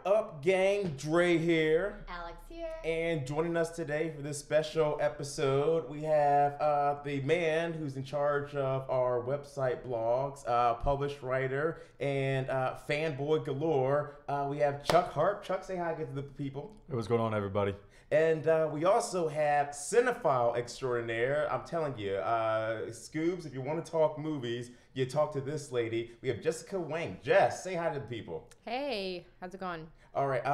up, gang? Dre here. Alex here. And joining us today for this special episode, we have the man who's in charge of our website blogs, published writer, and fanboy galore. We have Chuck Hart. Chuck, say hi to the people. Hey, what's going on, everybody? And we also have cinephile extraordinaire. I'm telling you, Scoobs, if you want to talk movies, you talk to this lady. We have Jessica Wang. Jess, say hi to the people. Hey, how's it going? All right.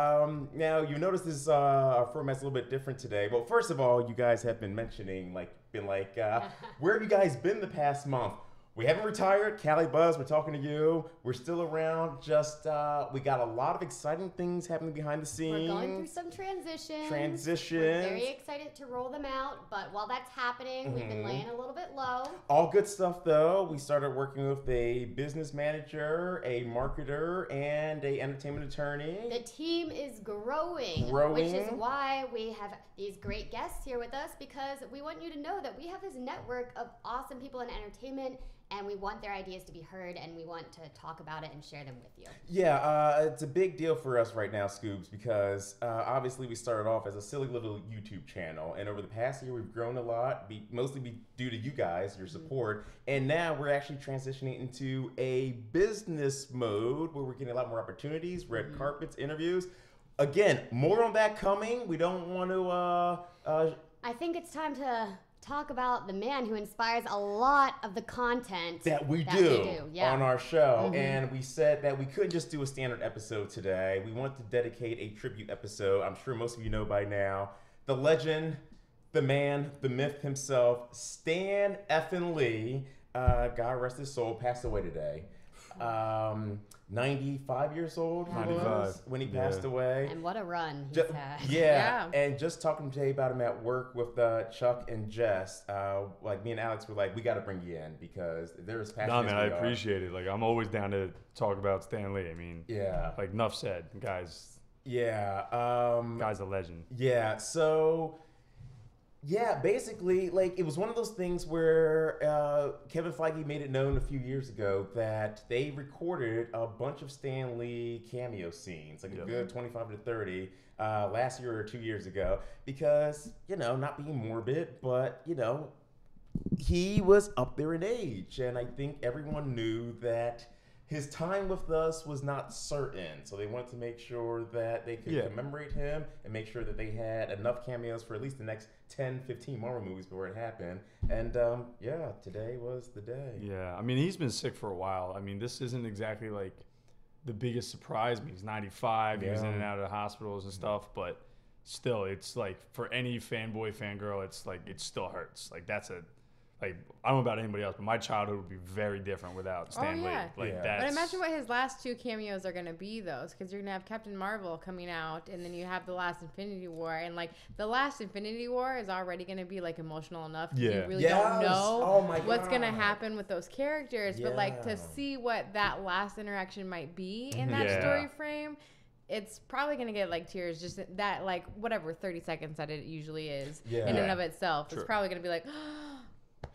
Now you notice this our format's a little bit different today. Well, first of all, you guys have been mentioning, where have you guys been the past month? We haven't retired. Cali Buzz, we're talking to you. We're still around. Just we got a lot of exciting things happening behind the scenes. We're going through some transitions. We're very excited to roll them out, but while that's happening, we've been laying a little bit low. All good stuff, though. We started working with a business manager, a marketer, and a entertainment attorney. The team is growing, which is why we have these great guests here with us, because we want you to know that we have this network of awesome people in entertainment, and we want their ideas to be heard, and we want to talk about it and share them with you. Yeah, it's a big deal for us right now, Scoobs, because obviously we started off as a silly little YouTube channel, and over the past year we've grown a lot, mostly due to you guys, your support, and now we're actually transitioning into a business mode where we're getting a lot more opportunities, red carpets, interviews. Again, more on that coming. We don't want to... I think it's time to talk about the man who inspires a lot of the content that we do on our show. And we said that we couldn't just do a standard episode today. We wanted to dedicate a tribute episode. I'm sure most of you know by now. The legend, the man, the myth himself, Stan effing Lee, God rest his soul, passed away today. 95 years old he was when he passed away. And what a run he's had. Yeah, and just talking today about him at work with Chuck and Jess, like me and Alex were like, we got to bring you in because they're as passionate as we are. I appreciate it. Like, I'm always down to talk about Stan Lee. I mean, like, enough said. Guy's a legend. Yeah, so... Yeah, basically, like, it was one of those things where Kevin Feige made it known a few years ago that they recorded a bunch of Stan Lee cameo scenes, like a good 25 to 30, last year or 2 years ago, because, you know, not being morbid, but, you know, he was up there in age, and I think everyone knew that his time with us was not certain, so they wanted to make sure that they could commemorate him and make sure that they had enough cameos for at least the next 10, 15 Marvel movies before it happened. And today was the day. Yeah, I mean, he's been sick for a while. I mean, this isn't exactly like the biggest surprise. I mean, he's 95, he was in and out of the hospitals and stuff, but still, it's like, for any fanboy, fangirl, it's like, it still hurts. Like, that's a... Like, I don't know about anybody else, but my childhood would be very different without Stan Lee. But imagine what his last two cameos are going to be, though, because you're going to have Captain Marvel coming out, and then you have the last Infinity War, and, like, the last Infinity War is already going to be, like, emotional enough. You really don't know what's going to happen with those characters, but, like, to see what that last interaction might be in that story frame, it's probably going to get, like, tears, just that, like, whatever, 30 seconds that it usually is in and of itself. True. It's probably going to be like...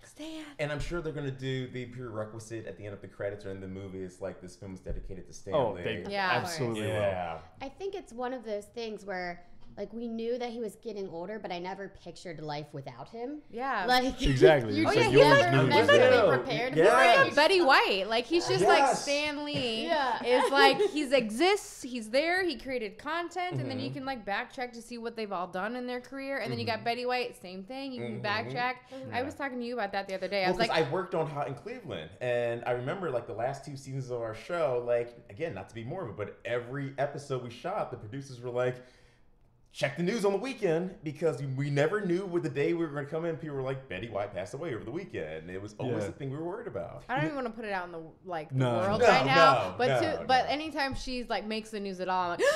Stan. And I'm sure they're going to do the prerequisite at the end of the credits or in the movie. It's like this film is dedicated to Stan Lee. They absolutely will. I think it's one of those things where, like, we knew that he was getting older, but I never pictured life without him. Yeah. Like, exactly. He's mentally prepared. He's like a Betty White. Like, he's just like Stan Lee. Is like, he exists, he's there, he created content, and then you can, like, backtrack to see what they've all done in their career. And then you got Betty White, same thing. You can backtrack. I was talking to you about that the other day. I was like, I worked on Hot in Cleveland, and I remember, like, the last 2 seasons of our show, like, again, not to be morbid, but every episode we shot, the producers were like, check the news on the weekend, because we never knew what the day we were going to come in. People were like, Betty White passed away over the weekend. It was always the thing we were worried about. I don't even want to put it out in the world right now. But anytime she's like makes the news at all, I'm like,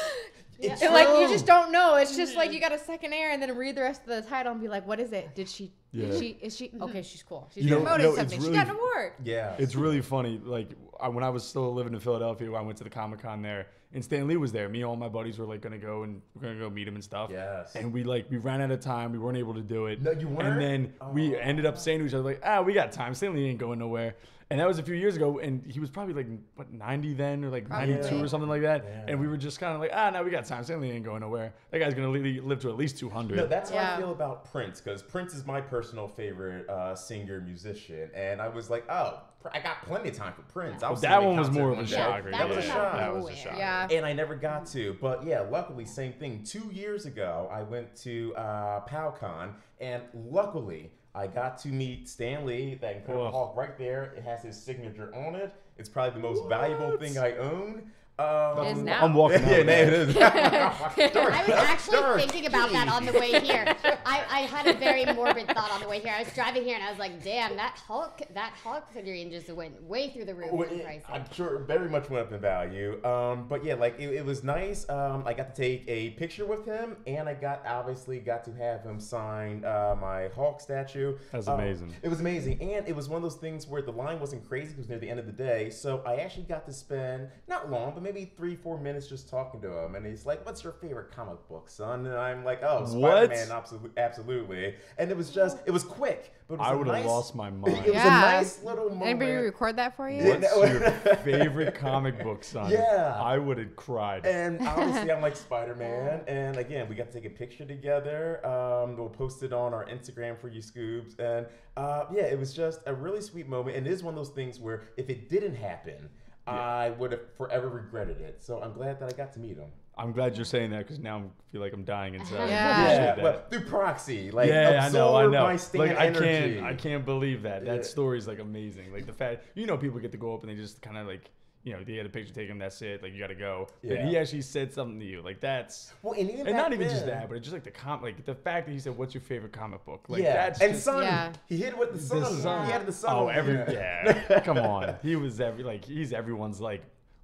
it's like, you just don't know. It's just like you got a second air and then read the rest of the title and be like, what is it? Did she? Is she? Okay, she's cool. She's promoted something. She got an award. Yeah, it's really funny. Like, when I was still living in Philadelphia, I went to the Comic-Con there. And Stan Lee was there. Me and all my buddies were like gonna go meet him and stuff. Yes. And we ran out of time. We weren't able to do it. No, you weren't. And then we ended up saying to each other like, we got time. Stan Lee ain't going nowhere. And that was a few years ago, and he was probably like, what, 90 then, or like 92 or something like that. Yeah. And we were just kind of like, now we got time. Stanley ain't going nowhere. That guy's going to live to at least 200. No, that's how I feel about Prince, because Prince is my personal favorite singer, musician. And I was like, I got plenty of time for Prince. That one was more of a shock. That was a shock. Yeah. And I never got to. But yeah, luckily, same thing. 2 years ago, I went to PowCon, and luckily, I got to meet Stan Lee, that Incredible Hulk right there. It has his signature on it. It's probably the most valuable thing I own. It is now. I'm walking out. Yeah, it is. I was actually thinking about that on the way here. I had a very morbid thought on the way here. I was driving here and I was like, damn, that Hulk figurine just went way through the roof in pricing. I'm sure very much went up in value. But yeah, like it was nice. I got to take a picture with him, and I obviously got to have him sign my Hulk statue. That's amazing. It was amazing, and it was one of those things where the line wasn't crazy because it was near the end of the day. So I actually got to spend not long, but maybe 3-4 minutes just talking to him. And he's like, "What's your favorite comic book, son?" And I'm like, "Oh, Spider-Man, absolutely." And it was quick, but it was I would have lost my mind. It was a nice little moment. Anybody record that for you? What's your favorite comic book, son? Yeah. I would have cried. And obviously, I'm like Spider-Man. And again, we got to take a picture together. We'll post it on our Instagram for you, Scoobs. And yeah, it was just a really sweet moment. And it is one of those things where if it didn't happen, I would have forever regretted it. So I'm glad that I got to meet him. I'm glad you're saying that, because now I feel like I'm dying inside. Yeah, but through proxy, like I know. my Stan energy. I can't believe that. That story's like amazing. Like the fact, people get to go up and they just kind of like, they had a picture taken. That's it. Like you got to go. Yeah. And he actually said something to you. Like that's and not even just that, but it's just like the fact that he said, "What's your favorite comic book?" Like that's and just, Sun. He hit it with the sun. He had the sun. Oh, come on. He was he's everyone's like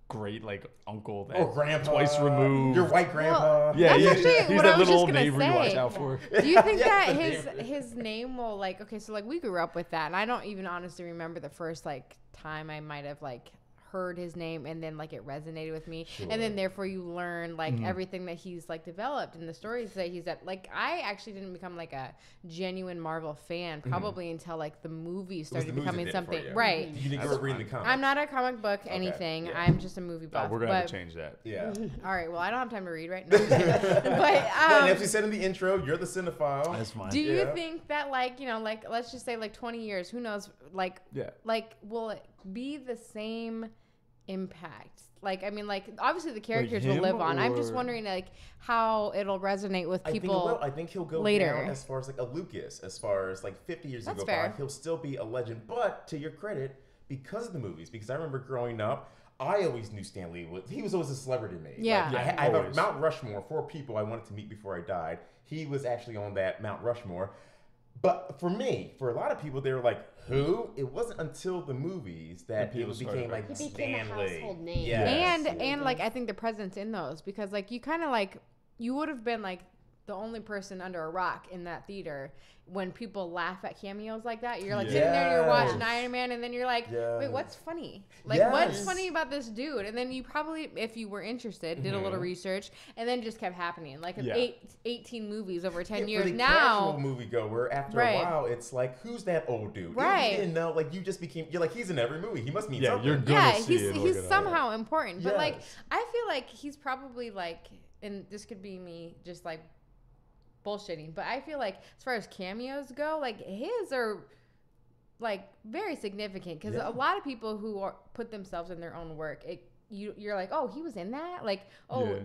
great uncle that grandpa, twice removed. Your white grandpa. Well, he's that little old neighbor you watch out for. Do you think that his name will we grew up with that, and I don't even honestly remember the first time I might have heard his name and then it resonated with me, and then therefore you learn everything that he's developed and the stories that he's at. I actually didn't become a genuine Marvel fan probably until the movies started becoming something. Right. You didn't grow up reading the comics. I'm not a comic book anything. Yeah. I'm just a movie buff. We're gonna have to change that. Yeah. All right. Well, I don't have time to read right now. But as you said in the intro, you're the cinephile. That's fine. Do you think that let's just say 20 years, who knows, will it be the same impact? Obviously the characters will live on. I'm just wondering how it'll resonate with people. I think he'll go later down as far as a Lucas, as far as 50 years ago. He'll still be a legend. But to your credit, because of the movies, because I remember growing up, I always knew Stan Lee he was always a celebrity to me. Yeah. I have a Mount Rushmore, 4 people I wanted to meet before I died. He was actually on that Mount Rushmore. But for me, for a lot of people, they were like, who? It wasn't until the movies that people became he became a household name. Yes. And I think the presence in those, because you kind of you would have been the only person under a rock in that theater when people laugh at cameos like that. You're sitting there and you're watching Iron Man, and then you're like, wait, what's funny? What's funny about this dude? And then you probably, if you were interested, did a little research, and then just kept happening. 18 movies over 10 years. For the now, casual moviegoer, after a while, it's who's that old dude? Right. You didn't know, you just became, you're he's in every movie. He must mean something. You're gonna see it. He's somehow important. But I feel he's probably and this could be me just bullshitting, but I feel as far as cameos go, his are very significant, because a lot of people who put themselves in their own work, you're oh, he was in that,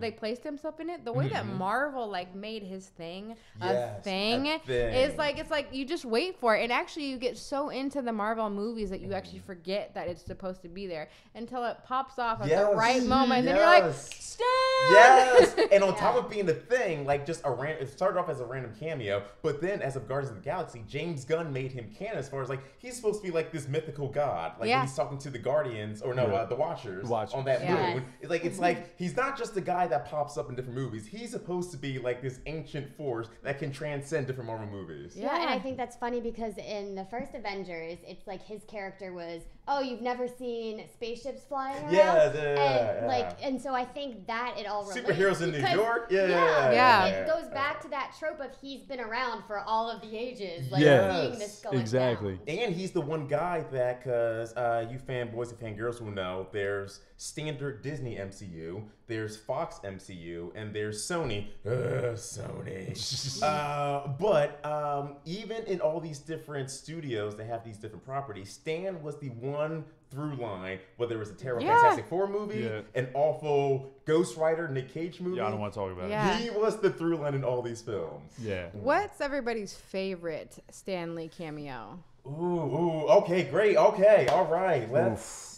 they placed himself in it. The way that Marvel made his thing a thing is it's you just wait for it, and actually you get so into the Marvel movies that you actually forget that it's supposed to be there until it pops off at the right moment, and then you're like, Stan! Yes! And on top of being the thing, just it started off as a random cameo, but then as of Guardians of the Galaxy, James Gunn made him canon as far as he's supposed to be this mythical god, when he's talking to the Guardians, or the Watchers on that moon. It's he's not just a guy that pops up in different movies. He's supposed to be this ancient force that can transcend different Marvel movies. Yeah, and I think that's funny because in the first Avengers, it's his character was oh, you've never seen spaceships flying around? And so I think that it all relates. Superheroes in New York? Yeah. It goes back to that trope of he's been around for all of the ages, like seeing this going down. And he's the one guy that, because you fanboys and fangirls will know, there's standard Disney MCU, there's Fox MCU, and there's Sony. But even in all these different studios that have these different properties, Stan was the one through line, whether it was a terrible Fantastic Four movie, an awful Ghost Rider Nick Cage movie. Yeah, I don't want to talk about it. He was the through line in all these films. Yeah. What's everybody's favorite Stan Lee cameo? Ooh, okay, great, okay, all right.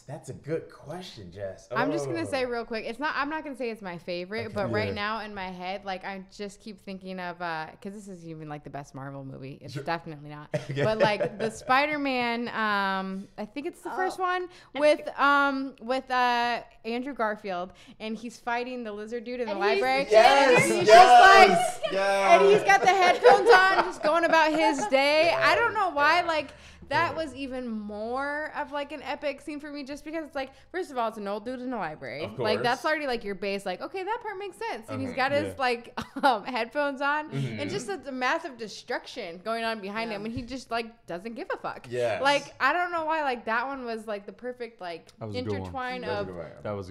That's a good question, Jess. I'm just gonna say real quick, I'm not gonna say it's my favorite, but right now in my head, like I just keep thinking of, because this is even like the best Marvel movie. It's definitely not, but like the Spider-Man, I think it's the first one with Andrew Garfield, and he's fighting the lizard dude in the library. Yes, and he's just like, and he's got the headphones on, just going about his day. I don't know why, like. That was even more of like an epic scene for me, just because it's like, first of all, it's an old dude in the library. Like that's already like your base. Like, okay, that part makes sense. And he's got his like headphones on, and just the massive destruction going on behind him, and he just like doesn't give a fuck. Yeah. Like I don't know why. Like that one was like the perfect like intertwine of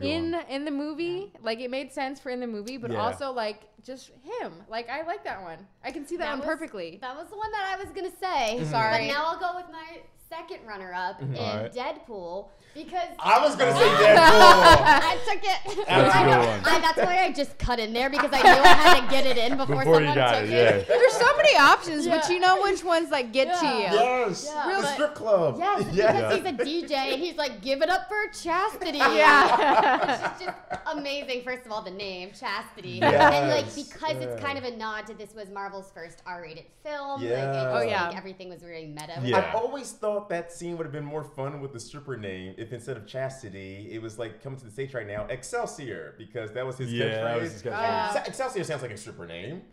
in the movie. Like it made sense for in the movie, but also like just him. Like I like that one. I can see that one perfectly. That was the one that I was gonna say. Sorry. But now I'll go with my second runner-up in Deadpool, because I was gonna say Deadpool. I took it. That's why I just cut in there, because I knew I had to get it in before someone took it. There's so many options, but you know which ones like get to you. Yes, real strip club. Yes, because he's a DJ and he's like, give it up for Chastity. Yeah, it's just amazing. First of all, the name Chastity, and like because it's kind of a nod to this was Marvel's first R-rated film. Like, everything was very meta. I've always thought that scene would have been more fun with the stripper name if instead of Chastity, it was like coming to the stage right now, Excelsior, because that was his catchphrase. Excelsior sounds like a stripper name.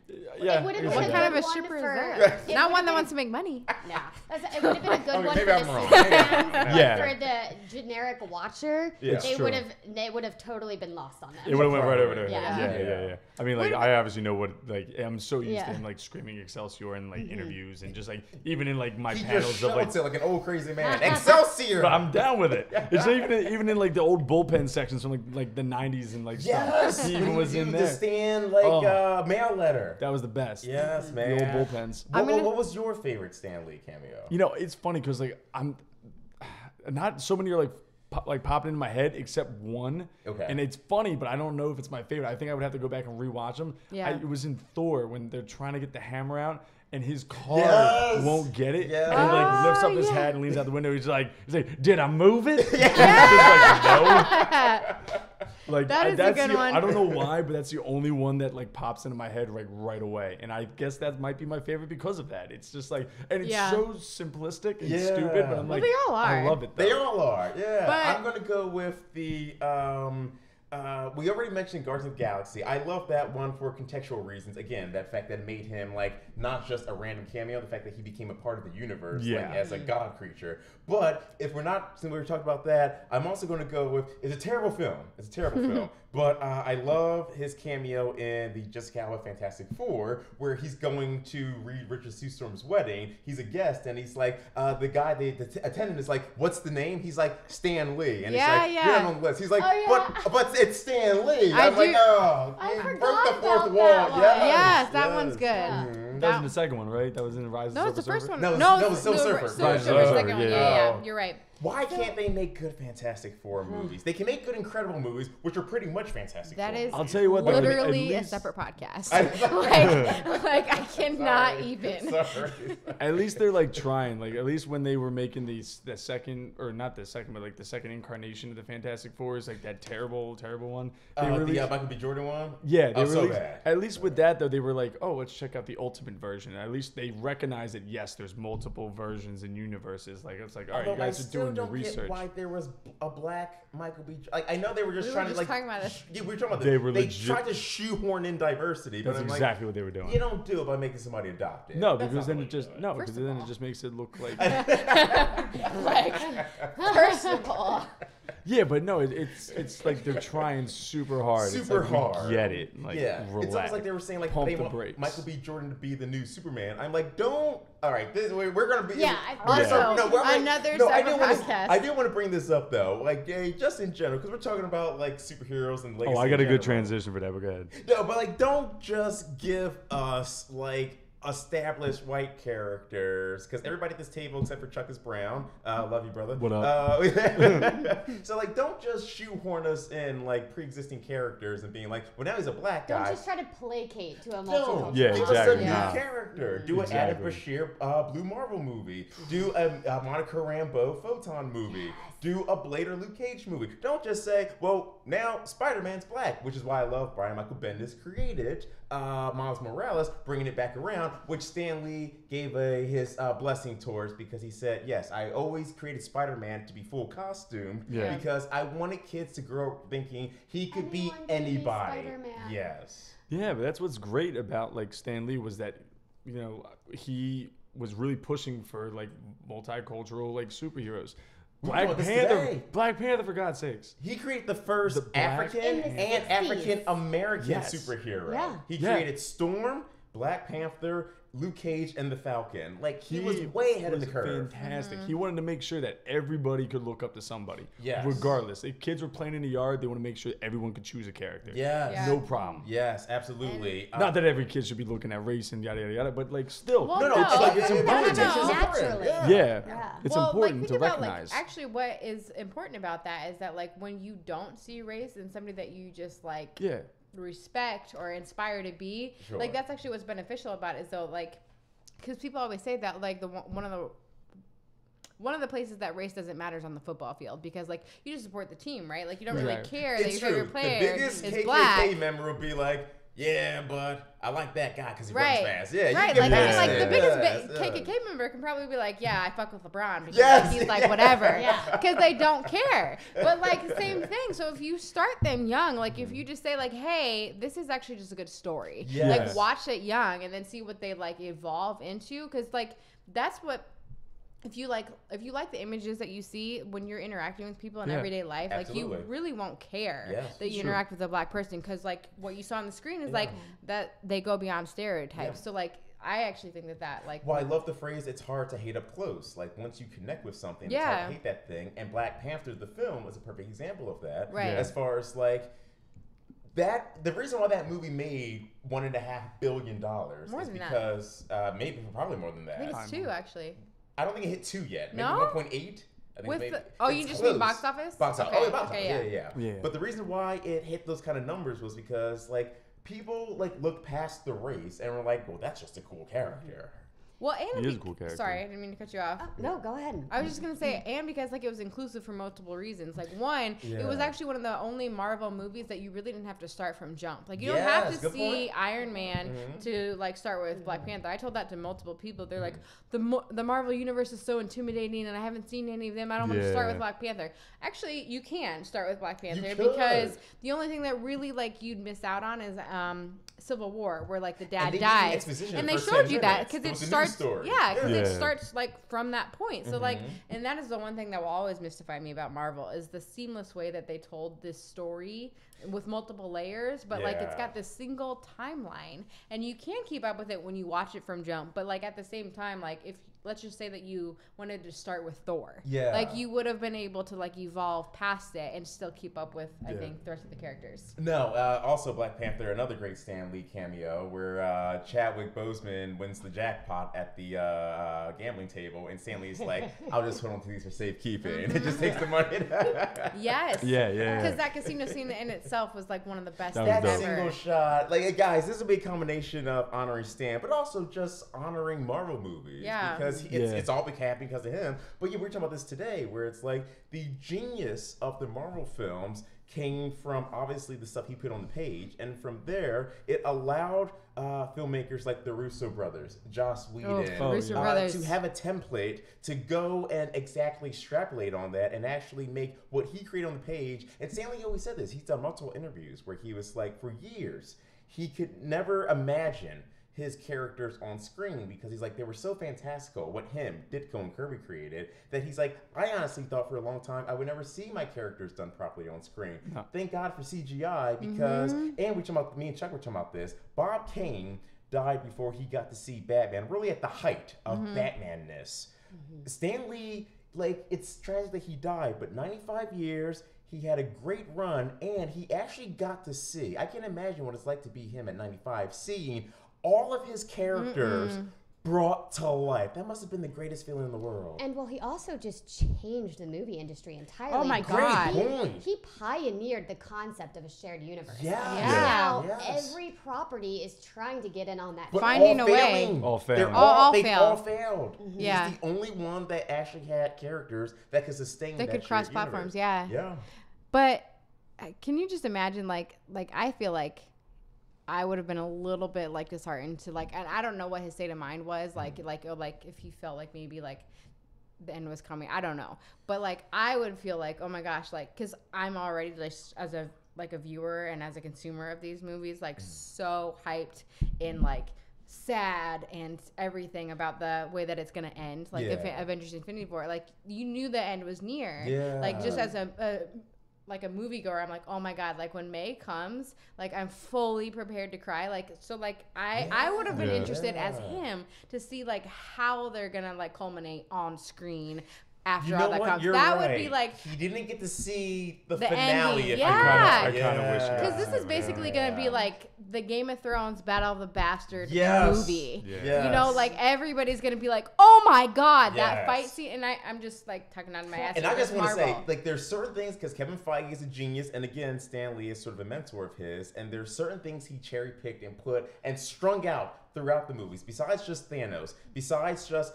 Yeah, what kind of a stripper is that? Not one that wants to make money. No, it would have been a good one for the for the generic watcher. They would have totally been lost on that. It would have went right over there. Yeah. I mean, like I obviously know what I'm so used to him like screaming Excelsior in like interviews and just like even in like my panels of like an old crazy man. Excelsior. But I'm down with it. It's even in like the old bullpen sections from like the 90s and like stuff. He even was in there. The Stan like mail letter. That was the best. Yes, man. The old bullpens. What was your favorite Stan Lee cameo? You know, it's funny because like I'm not so many are like popping in my head except one. Okay. And it's funny, but I don't know if it's my favorite. I think I would have to go back and rewatch them. Yeah. It was in Thor when they're trying to get the hammer out. And his car won't get it. And he like lifts up his head and leans out the window. He's like, did I move it? Like, that is a good one. I don't know why, but that's the only one that like pops into my head like right away. And I guess that might be my favorite because of that. It's just like, and it's so simplistic and stupid, but I'm like, they all are. I love it though. They all are, yeah. I'm gonna go with the we already mentioned Guardians of the Galaxy. I love that one for contextual reasons. Again, that fact that made him like not just a random cameo, the fact that he became a part of the universe like, as a god creature. But if we're not, since we were talking about that, I'm also going to go with, it's a terrible film. It's a terrible film. But I love his cameo in the Jessica Alba Fantastic Four, where he's going to Reed Richards Sue Storm's wedding. He's a guest, and he's like, the guy, the attendant is like, what's the name? He's like, Stan Lee. And he's like, you're not on the list. He's like, but it's Stan Lee. I'm like, oh, I broke forgot the fourth about wall. that Yes, that one's good. That was in the second one, right? That was in Rise of the Silver Surfer? That was the first one. No, it was Silver Surfer. Silver Surfer, second one. Yeah, you're right. Why can't they make good Fantastic Four movies? They can make good Incredible movies, which are pretty much Fantastic Four. That is I'll tell you what, literally a separate podcast. like I cannot even. Sorry. At least they're like trying. Like at least when they were making the second, or not the second, but like the second incarnation of the Fantastic Four is like that terrible one. The Michael B. Jordan one? Yeah, they so bad. At least with that though, they were like, oh, let's check out the ultimate version. At least they recognize that yes, there's multiple versions and universes. Like it's like, all right, you guys are doing doing your research. Get why there was a black Michael B. Like I know they were just trying to like. Talking about this. Yeah, we were talking about They this. were They legit. tried to shoehorn in diversity. That's but I'm exactly what they were doing. You don't do it by making somebody adopt it. No, That's because not then the it way just you do it. no, because then it just makes it look like. Like, first of all, Yeah, but no, it's like they're trying super hard. Super it's like, hard. We get it. Like, yeah, relax. it's almost like they were saying like Pump they the want brakes. Michael B. Jordan to be the new Superman. I'm like, don't. All right, we're gonna be. yeah. we're Also, another separate podcast. I do want to bring this up though, like, just in general, because we're talking about like superheroes and legacy. Oh, I got a in good general. transition for that. But go ahead. No, but like, don't just give us like established white characters, because everybody at this table except for Chuck is brown. Love you, brother. What up? So like, don't just shoehorn us in like pre-existing characters and being like, well, now he's a black guy. don't just try to placate to a No, multicultural. Yeah, give exactly. us a new Nah. character. Do an Adam Bashir Blue Marvel movie. Do a Monica Rambeau Photon movie. Do a Blade or Luke Cage movie. Don't just say, well, now Spider-Man's black, which is why I love Brian Michael Bendis created Miles Morales, bringing it back around, which Stan Lee gave his blessing towards, because he said, yes, I always created Spider-Man to be full costume because I wanted kids to grow up thinking he could be Anyone can be anybody. Spider-Man. Yes. Yeah, but that's what's great about like Stan Lee was that, you know, he was really pushing for like multicultural like superheroes. Black Panther, for God's sakes. He created the first The Black African In the and 60s. African American Yes. superhero. Yeah. He Yeah. created Storm, Black Panther, Luke Cage, and the Falcon. Like, he was way ahead of the curve. Fantastic. He wanted to make sure that everybody could look up to somebody. Yes. Regardless. If kids were playing in the yard, they want to make sure everyone could choose a character. Yes. Yeah. No problem. Yes, absolutely. Not that every kid should be looking at race and yada yada yada, but like still. Well, no, no, it's like, it's it's important. important. Naturally. Yeah. Yeah. Yeah. It's well, important like, to think about, recognize. Like, actually, what is important about that is that, like, when you don't see race in somebody that you just, like, respect or inspire to be, like, that's actually what's beneficial about it. So, like, because people always say that, like, one of the places that race doesn't matter is on the football field, because, like, you just support the team, right? Like, you don't really care that your favorite player The biggest is KKK black. member will be like, yeah, but I like that guy because he Right. runs fast. Yeah, Right, you like, can I mean, like the yes, biggest KKK member can probably be like, yeah, I fuck with LeBron because Yes, like, he's like yes. whatever, Yeah. because they don't care. But like same thing. So if you start them young, like if you just say like, hey, this is actually just a good story, Yes. like watch it young and then see what they like evolve into, because like that's what. If you like the images that you see when you're interacting with people in everyday life, Absolutely. like you really won't care Yes, that you true. interact with a black person, because like what you saw on the screen is like that they go beyond stereotypes. Yeah. So like I actually think that like Well, I love the phrase, it's hard to hate up close. Like, once you connect with something, it's Yeah. hard to hate that thing. And Black Panther, the film, is a perfect example of that. Right. As far as, like, the reason why that movie made $1.5 billion More is than that. because, probably more than I think that. it's 2 actually. I don't think it hit 2 yet. Maybe No? 1.8. I think With maybe, you it's just close. mean box office? Box office. Okay, Oh, box okay, office. yeah. Yeah. Yeah. But the reason why it hit those kind of numbers was because, like, people, like, looked past the race and were like, well, that's just a cool character. Well, and He is a cool character. Sorry, I didn't mean to cut you off. No, go ahead. I was just gonna say, and because like it was inclusive for multiple reasons. Like one, it was Yeah. actually one of the only Marvel movies that you really didn't have to start from jump. Like you don't Yes, have to good see point. Iron Man to like start with Black Panther. I told that to multiple people. They're like, the Marvel universe is so intimidating, and I haven't seen any of them. I don't want to start with Black Panther. Actually, you can start with Black Panther because the only thing that really like you'd miss out on is Civil War, where like the dad And they give you dies, exposition and the they first showed 10 you that minutes. because It it was a news starts, story. yeah, because it Yeah. starts like from that point. So like, and that is the one thing that will always mystify me about Marvel is the seamless way that they told this story with multiple layers, but like it's Yeah. got this single timeline, and you can keep up with it when you watch it from jump. But like at the same time, like if let's just say that you wanted to start with Thor, Yeah. like you would have been able to like evolve past it and still keep up with I think the rest of the characters. No, also Black Panther, another great Stan Lee cameo where Chadwick Boseman wins the jackpot at the gambling table, and Stan Lee's like, "I'll just hold on to these for safekeeping," and it just takes the money. Yes. Yeah. Because that casino scene in itself was like one of the best That things was That dope. ever. single shot, like guys, this will be a combination of honoring Stan, but also just honoring Marvel movies. Yeah. Because it's all been happening because of him. But yeah, we're talking about this today, where it's like the genius of the Marvel films came from obviously the stuff he put on the page, and from there it allowed filmmakers like the Russo brothers, Joss Whedon, to have a template to go and exactly extrapolate on that and actually make what he created on the page. And Stanley always said this. He's done multiple interviews where he was like, for years, he could never imagine his characters on screen because he's like, they were so fantastical, what him, Ditko, and Kirby created, that he's like, I honestly thought for a long time I would never see my characters done properly on screen. No. Thank God for CGI because, and we talking about, me and Chuck were talking about this, Bob Kane died before he got to see Batman, really at the height of Batman-ness. Stan Lee, like, it's tragic that he died, but 95 years, he had a great run, and he actually got to see, I can't imagine what it's like to be him at 95, seeing all of his characters brought to life. That must have been the greatest feeling in the world. And well, he also just changed the movie industry entirely. Oh my God. He pioneered the concept of a shared universe. Yeah. Now every property is trying to get in on that. But finding a way. All failed. They all failed. Yeah. He's the only one that actually had characters that could sustain that could cross platforms. Yeah. But can you just imagine, like I feel like I would have been a little bit like disheartened to like, and I don't know what his state of mind was like if he felt like maybe like the end was coming. I don't know, but like I would feel like, oh my gosh, like because I'm already like as a viewer and as a consumer of these movies, like so hyped and like sad and everything about the way that it's gonna end. Like Avengers: Infinity War, like you knew the end was near. Like just as a like a moviegoer, I'm like, oh my God, like when May comes, like I'm fully prepared to cry. Like, so like I would have been interested as him to see like how they're gonna like culminate on screen after all that comes. That would be like, he didn't get to see the finale. Ending. I kind of wish. Because this is basically gonna be like the Game of Thrones Battle of the Bastard movie. You know, like everybody's gonna be like, oh my God, that fight scene. And I'm just like tucking out of my ass. And I just want to say, like, there's certain things, because Kevin Feige is a genius, and again, Stan Lee is sort of a mentor of his, and there's certain things he cherry picked and put and strung out throughout the movies, besides just Thanos, besides just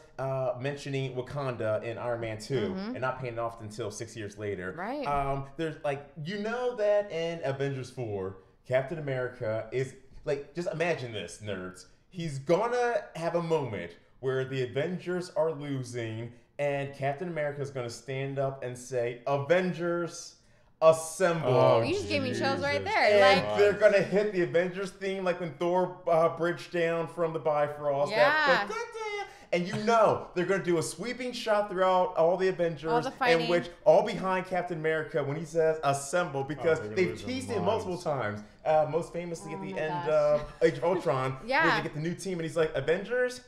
mentioning Wakanda in Iron Man 2 and not paying it off until 6 years later. Right. There's like, you know that in Avengers 4, Captain America is like, just imagine this, nerds. He's gonna have a moment where the Avengers are losing and Captain America is gonna stand up and say, Avengers, assemble. Oh, you just gave me chills right there. And like they're gonna hit the Avengers theme like when Thor bridged down from the Bifrost. Yeah. And you know they're gonna do a sweeping shot throughout all the Avengers, all the fighting. in which all behind Captain America when he says assemble, because they've teased it multiple times. Most famously at the end of Age of Ultron, where they get the new team and he's like, Avengers.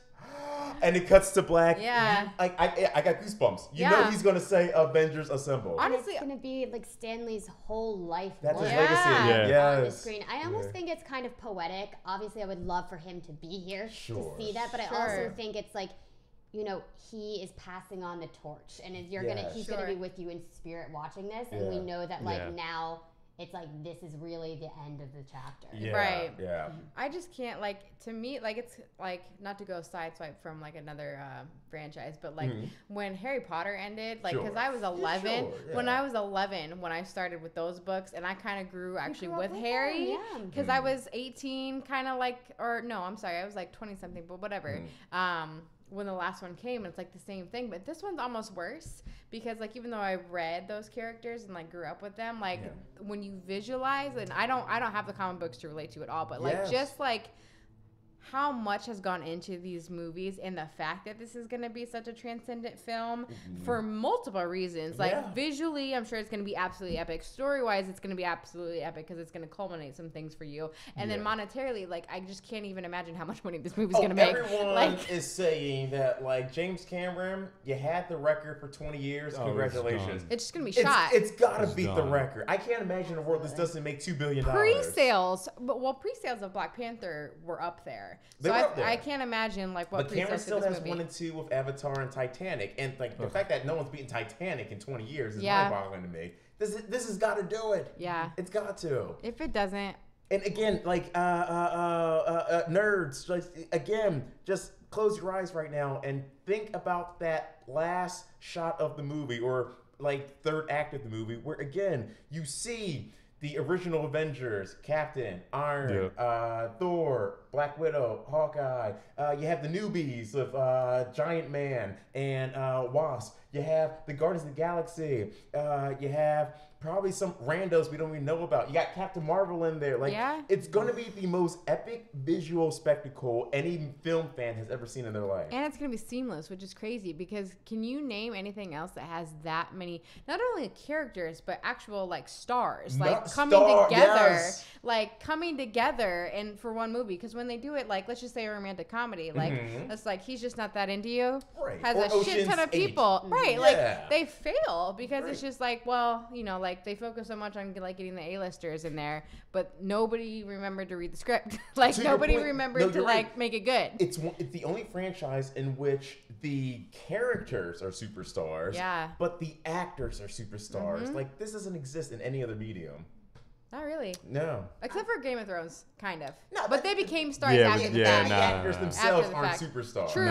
And it cuts to black. Yeah. I got goosebumps. You know he's gonna say Avengers Assemble. Honestly, it's gonna be like Stanley's whole life. That's his legacy. On the screen. I almost think it's kind of poetic. Obviously, I would love for him to be here to see that, but I also think it's like, you know, he is passing on the torch, and he's gonna be with you in spirit watching this, and we know that like now. It's like, this is really the end of the chapter. Right. Yeah. I just can't, like, to me, like, it's, like, not to go sideswipe from, like, another franchise, but, like, when Harry Potter ended, like, because I was 11. When I was 11, when I started with those books, and I kind of grew, actually, with Harry. Because I was 18, kind of like, or, no, I'm sorry, I was, like, 20-something, but whatever. When the last one came, it's like the same thing, but this one's almost worse because like even though I read those characters and like grew up with them, like when you visualize, and I don't have the comic books to relate to at all, but like just like how much has gone into these movies and the fact that this is going to be such a transcendent film for multiple reasons. Like visually, I'm sure it's going to be absolutely epic. Story-wise, it's going to be absolutely epic because it's going to culminate some things for you. And then monetarily, like I just can't even imagine how much money this movie's going to make. Everyone is saying that like James Cameron, you had the record for 20 years. Congratulations. It's just going to be shot. It's got to beat the record. I can't imagine a world that doesn't make $2 billion. Pre-sales of Black Panther were up there. So I can't imagine like what. But Cameron still has 1 and 2 with Avatar and Titanic, and like the fact that no one's beaten Titanic in 20 years is mind-boggling to me. This has got to do it. Yeah, it's got to. If it doesn't, and again, like nerds, just close your eyes right now and think about that last shot of the movie, or like third act of the movie, where again you see the original Avengers, Captain, Iron, Thor, Black Widow, Hawkeye. You have the newbies of Giant Man and Wasp. You have the Guardians of the Galaxy. You have probably some randos we don't even know about. You got Captain Marvel in there. Like, it's going to be the most epic visual spectacle any film fan has ever seen in their life. And it's going to be seamless, which is crazy because can you name anything else that has that many, not only characters, but actual like stars, like coming together, like coming together and for one movie? Because when they do it, like, let's just say a romantic comedy, like, it's like, he's just not that into you. Right. Has or a shit ton of people. Right. Like, they fail because it's just like, well, you know, like they focus so much on like getting the A-listers in there, but nobody remembered to read the script. Like nobody remembered to like make it good. It's the only franchise in which the characters are superstars, but the actors are superstars. Like this doesn't exist in any other medium. Not really. No. Except for Game of Thrones, kind of. No, but they became stars after the fact. The actors themselves aren't superstars. True.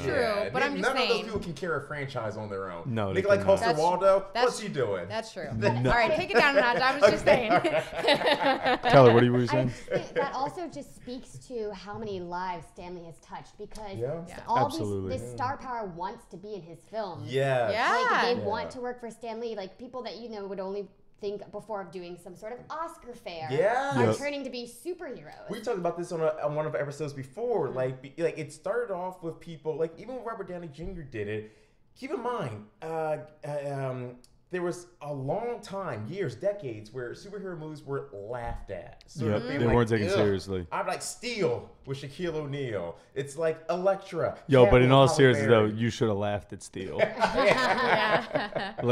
True. Yeah. But I'm just saying. None of those people can carry a franchise on their own. No. Nikolai Coster-Waldau, what's he doing? That's true. All right, take it down a notch. I was just saying. Tyler, what are you saying? That also just speaks to how many lives Stanley has touched because this star power wants to be in his films. Like, they want to work for Stan Lee. Like people that would only think before of doing some sort of Oscar fair are turning to be superheroes. We talked about this on one of our episodes before. Like it started off with people, like even when Robert Downey Jr. did it, keep in mind, there was a long time, years, decades, where superhero movies were laughed at. They weren't taken seriously. I'm like Steel with Shaquille O'Neal. It's like Elektra. But in all seriousness though, you should have laughed at Steel. Like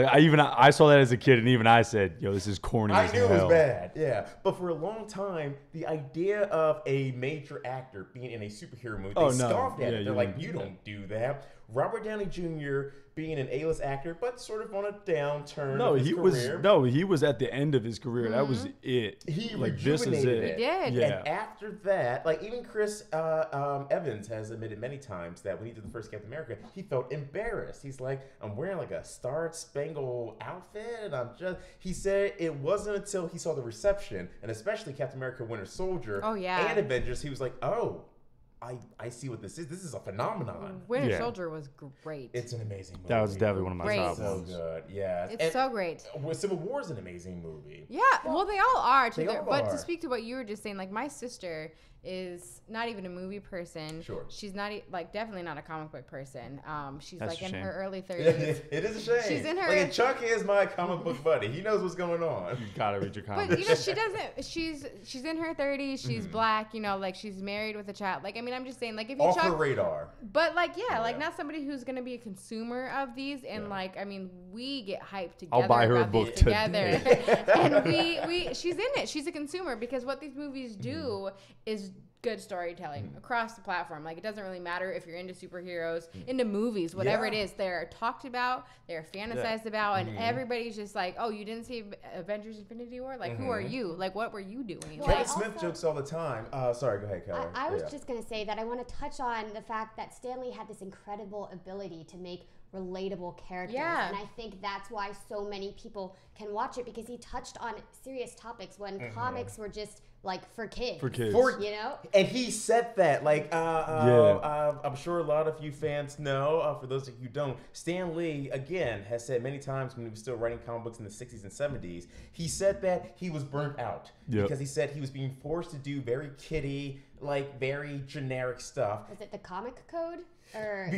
I saw that as a kid, and even I said, "Yo, this is corny." I knew it was bad. Yeah, but for a long time, the idea of a major actor being in a superhero movie, they scoffed at it. They're like, "You don't do that." Robert Downey Jr. being an A-list actor, but sort of on a downturn. He was at the end of his career. That was it. He rejuvenated it. He did. Yeah. And after that, like even Chris Evans has admitted many times that when he did the first Captain America, he felt embarrassed. He's like, I'm wearing like a Star-Spangled outfit, and he said it wasn't until he saw the reception, and especially Captain America: Winter Soldier and Avengers, he was like, oh, I see what this is. This is a phenomenon. Winter Soldier was great. It's an amazing movie. That was definitely one of my top ones. So good, yeah. It's so great. Civil War is an amazing movie. Yeah, well, they all are. But to speak to what you were just saying, like my sister is not even a movie person. Sure. She's not definitely not a comic book person. She's That's like in shame. her early 30s. It is a shame. She's in her. Like Chuck is my comic book buddy. He knows what's going on. You gotta read your comics. But she doesn't. She's in her 30s. She's black. Like she's married with a child. Like I mean, I'm just saying, like if you off her radar. But like like not somebody who's gonna be a consumer of these. And like I mean, we get hyped together. I'll buy her a about book these together. And we she's in it. She's a consumer because what these movies do is good storytelling across the platform. Like it doesn't really matter if you're into superheroes, into movies, whatever it is. They're talked about, they're fantasized about, and everybody's just like, oh, you didn't see Avengers Infinity War? Like who are you? Like what were you doing? Kevin Smith jokes all the time. Sorry, go ahead, Kelly. I was just going to say that I want to touch on the fact that Stan Lee had this incredible ability to make relatable characters. And I think that's why so many people can watch it because he touched on serious topics when comics were just like for kids. And he said that. Like, I'm sure a lot of you fans know. For those of you who don't, Stan Lee again has said many times when he was still writing comic books in the 60s and 70s, he said that he was burnt out because he said he was being forced to do very kiddie, like very generic stuff. Was it the comic code? Or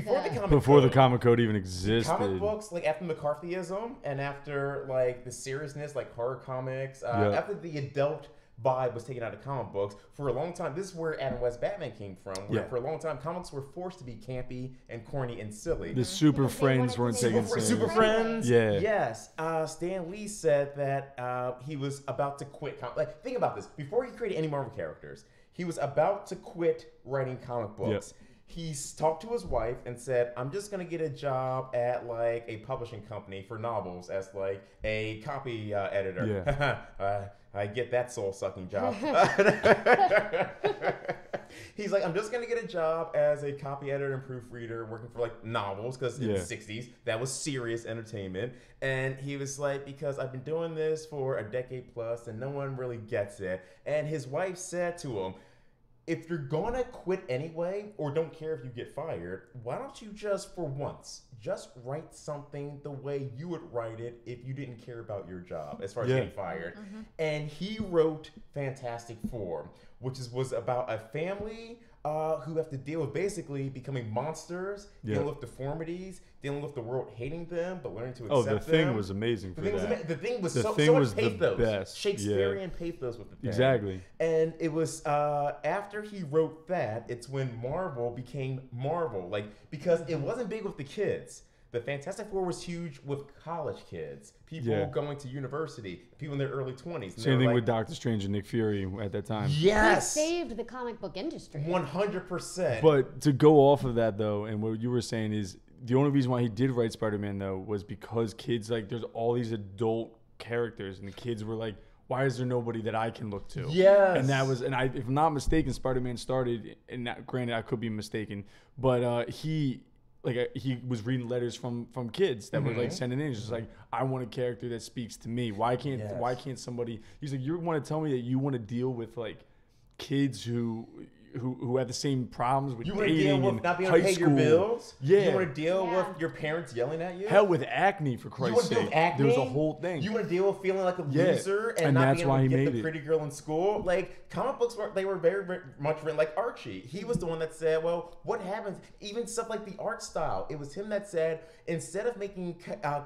before the comic code even existed. Comic books, like after McCarthyism and after like the seriousness, like horror comics, after the adult vibe was taken out of comic books, for a long time, this is where Adam West Batman came from, where for a long time comics were forced to be campy and corny and silly. The Super Friends weren't taken seriously. Super Friends? Yeah. Yes. Stan Lee said that he was about to quit. Like, think about this. Before he created any Marvel characters, he was about to quit writing comic books. He's talked to his wife and said, I'm just going to get a job at like a publishing company for novels as like a copy editor. I get that soul-sucking job. He's like, I'm just gonna get a job as a copy editor and proofreader, working for like novels, because in the '60s that was serious entertainment. And he was like, because I've been doing this for a decade plus, and no one really gets it. And his wife said to him, if you're gonna quit anyway, or don't care if you get fired, why don't you just, for once, just write something the way you would write it if you didn't care about your job, as far as getting fired. And he wrote Fantastic Four, which was about a family who have to deal with basically becoming monsters, dealing with deformities, dealing with the world hating them, but learning to accept them. Oh, The Thing was amazing for that. The Thing was The so Thing much was pathos. the best. Shakespearean pathos with The Thing. Exactly. And it was after he wrote that, it's when Marvel became Marvel. Like, because it wasn't big with the kids. The Fantastic Four was huge with college kids, people going to university, people in their early 20s. Same thing with Doctor Strange and Nick Fury at that time. Yes! He saved the comic book industry. 100%. But to go off of that, though, and what you were saying is, the only reason why he did write Spider-Man, though, was because kids, like, there's all these adult characters, and the kids were like, why is there nobody that I can look to? Yes. And that was, and if I'm not mistaken, Spider-Man started, and granted, I could be mistaken, but he was reading letters from kids that were like sending in. He's just like, I want a character that speaks to me. Why can't somebody? He's like, you want to tell me that you want to deal with like kids who have the same problems with dating and not being able to pay your bills? Yeah. You want to deal with your parents yelling at you? Hell, with acne, for Christ's sake. There was a whole thing. You want to deal with feeling like a loser and not being able to get the pretty girl in school? Like, comic books were very, very much written like Archie. He was the one that said, well, what happens? Even stuff like the art style. It was him that said, instead of making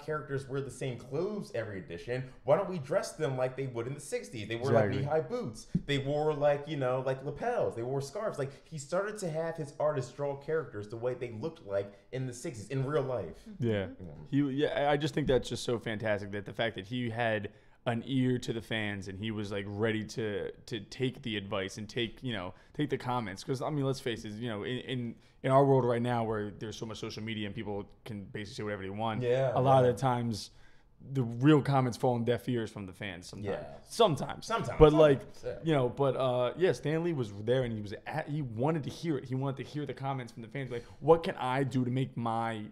characters wear the same clothes every edition, why don't we dress them like they would in the 60s? They wore like knee-high boots. They wore like lapels. They wore scarves. Like, he started to have his artists draw characters the way they looked like in the 60s in real life. I just think that's just so fantastic, that the fact that he had an ear to the fans and he was like ready to take the advice and take the comments, because I mean, let's face it, in our world right now where there's so much social media and people can basically say whatever they want, a lot of the times the real comments fall on deaf ears from the fans sometimes. But Stan Lee was there, and he wanted to hear it. He wanted to hear the comments from the fans, like, what can I do to make my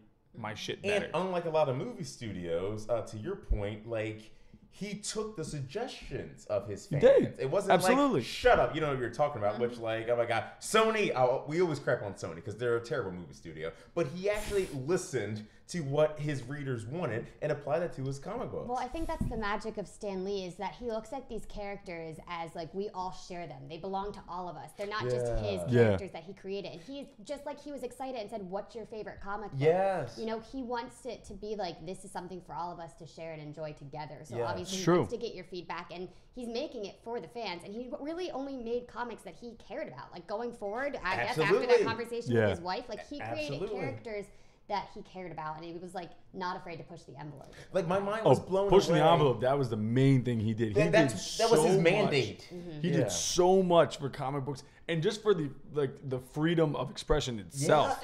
shit better? And unlike a lot of movie studios, to your point, like, he took the suggestions of his fans. It wasn't like, shut up, you know what you're talking about, which, like, oh my God, Sony, we always crap on Sony because they're a terrible movie studio. But he actually listened to what his readers wanted and apply that to his comic books. Well, I think that's the magic of Stan Lee, is that he looks at these characters as like, we all share them. They belong to all of us. They're not just his characters that he created. And he's just like, he was excited and said, what's your favorite comic book? Yes. You know, he wants it to be like, this is something for all of us to share and enjoy together. So obviously he wants to get your feedback, and he's making it for the fans. And he really only made comics that he cared about. Like, going forward, I guess after that conversation with his wife, like, he created characters that he cared about, and he was like not afraid to push the envelope. Like, my mind was blown away. Pushing the envelope, that was the main thing he did. That was his mandate. He did so much for comic books, and just for the freedom of expression itself.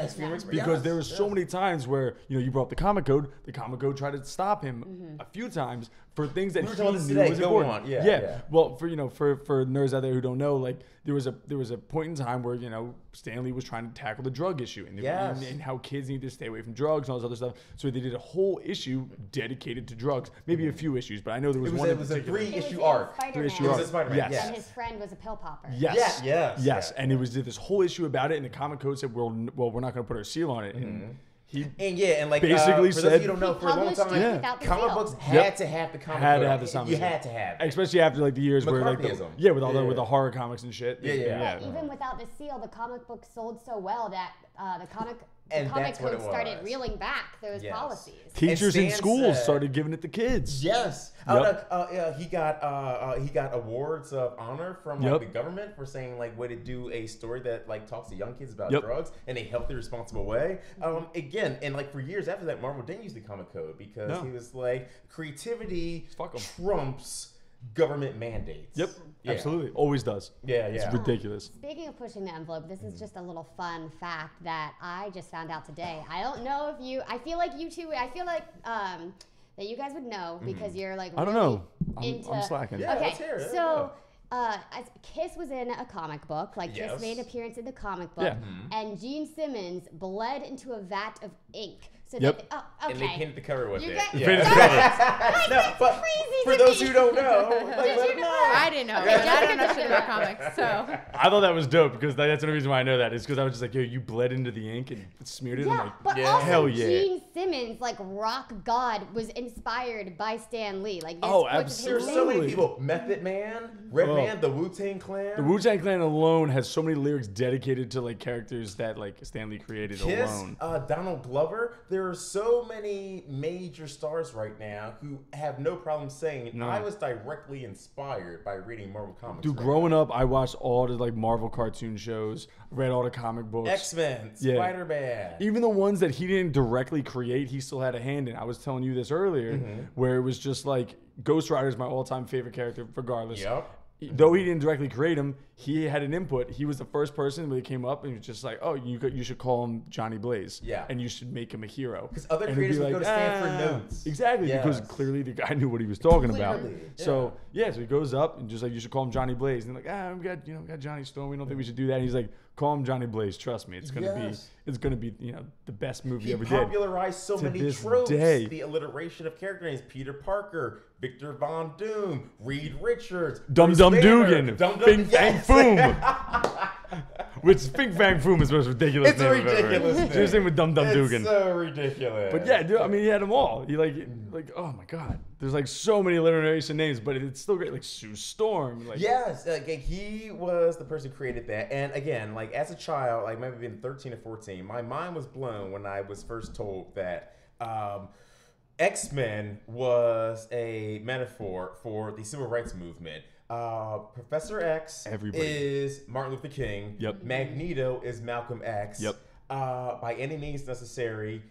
Because there were so many times where, you brought up the comic code. The comic code tried to stop him a few times for things that he knew was important. Well, for nerds out there who don't know, like, there was a point in time where Stan Lee was trying to tackle the drug issue and how kids need to stay away from drugs and all this other stuff. So they did a whole issue dedicated to drugs. Maybe a few issues, but I know there was one. It was a 3-issue arc. Yes. And his friend was a pill popper. Yes. And it was this whole issue about it, and the comic code said, well, we're not going to put our seal on it. And he basically said, those of you don't know, for a long time, comic books had to have the comic code. You had to have it. Especially after like the years where like with the horror comics and shit. Even without the seal, the comic book sold so well that the comic code started reeling back those policies. Teachers in schools started giving it to kids. Yes. He got awards of honor from the government for saying, like, way to do a story that like talks to young kids about drugs in a healthy, responsible way. Again, and like for years after that, Marvel didn't use the comic code because he was like, creativity trumps government mandates. Absolutely. Always does. It's ridiculous. Speaking of pushing the envelope, this is just a little fun fact that I just found out today. I don't know if you, I feel like that you guys would know because you're like, I don't know. I'm slacking. Okay, so Kiss was in a comic book. Like, Yes. Kiss made an appearance in the comic book. Yeah. And Gene Simmons bled into a vat of ink. So Yep. that, okay. And they painted the cover with You it. got- They painted the cover. No, but crazy for to those me. who don't know, like, Did let you them know? know. I didn't know. I don't know shit about comics, so. I thought that was dope because that's the reason why I know that is because I was just like, yo, you bled into the ink and smeared it. I'm Yeah, like, but yeah. also Hell yeah. Gene Simmons, like rock god, was inspired by Stan Lee. Like, there's Oh, quotes of him There's saying- so many Absolutely. people. Method Man, Redman, the Wu-Tang Clan. the Wu-Tang Clan alone has so many lyrics dedicated to like characters that like Stan Lee created Kiss, alone. Donald Glover. There are so many major stars right now who have no problem saying No. I was directly inspired by reading Marvel comics. Dude, right growing up, I watched all the like Marvel cartoon shows, read all the comic books. now. X-Men, Yeah. Spider-Man. Even the ones that he didn't directly create, he still had a hand in. I was telling you this earlier, where it was just like Ghost Rider is my all-time favorite character, regardless. Yep. Though he didn't directly create him, he had an input. He was the first person when he came up and he was just like, "Oh, you should call him Johnny Blaze, Yeah. and you should make him a hero." Because other And it'd be creators would go to Stanford "Ah." notes. Exactly, because Yes. clearly the guy knew what he was talking about. Clearly, So so he goes up and just like, "You should call him Johnny Blaze." And they're like, we got Johnny Storm. We don't think we should do that. And he's like, "Call him Johnny Blaze. Trust me, it's gonna Yes. be the best movie He ever did." popularized so To many this tropes. day. The alliteration of character names: Peter Parker, Victor Von Doom, Reed Richards, Dum Bruce Dum Banner, Dugan, Dum Dum Fing Fang yes. Foom. Which Fing Fang Foom is the most ridiculous It's a name I've ever ridiculous heard. name. Seriously, with Dum Dum It's Dugan. so ridiculous. But yeah, dude, I mean, he had them all. He like, oh my god, there's like so many alliteration names, but it's still great. Like Sue Storm, like Yes, he was the person who created that. And again, like as a child, like maybe been 13 or 14, my mind was blown when I was first told that X-Men was a metaphor for the civil rights movement. Professor X Everybody. is Martin Luther King. Yep. Magneto is Malcolm X. Yep. By any means necessary.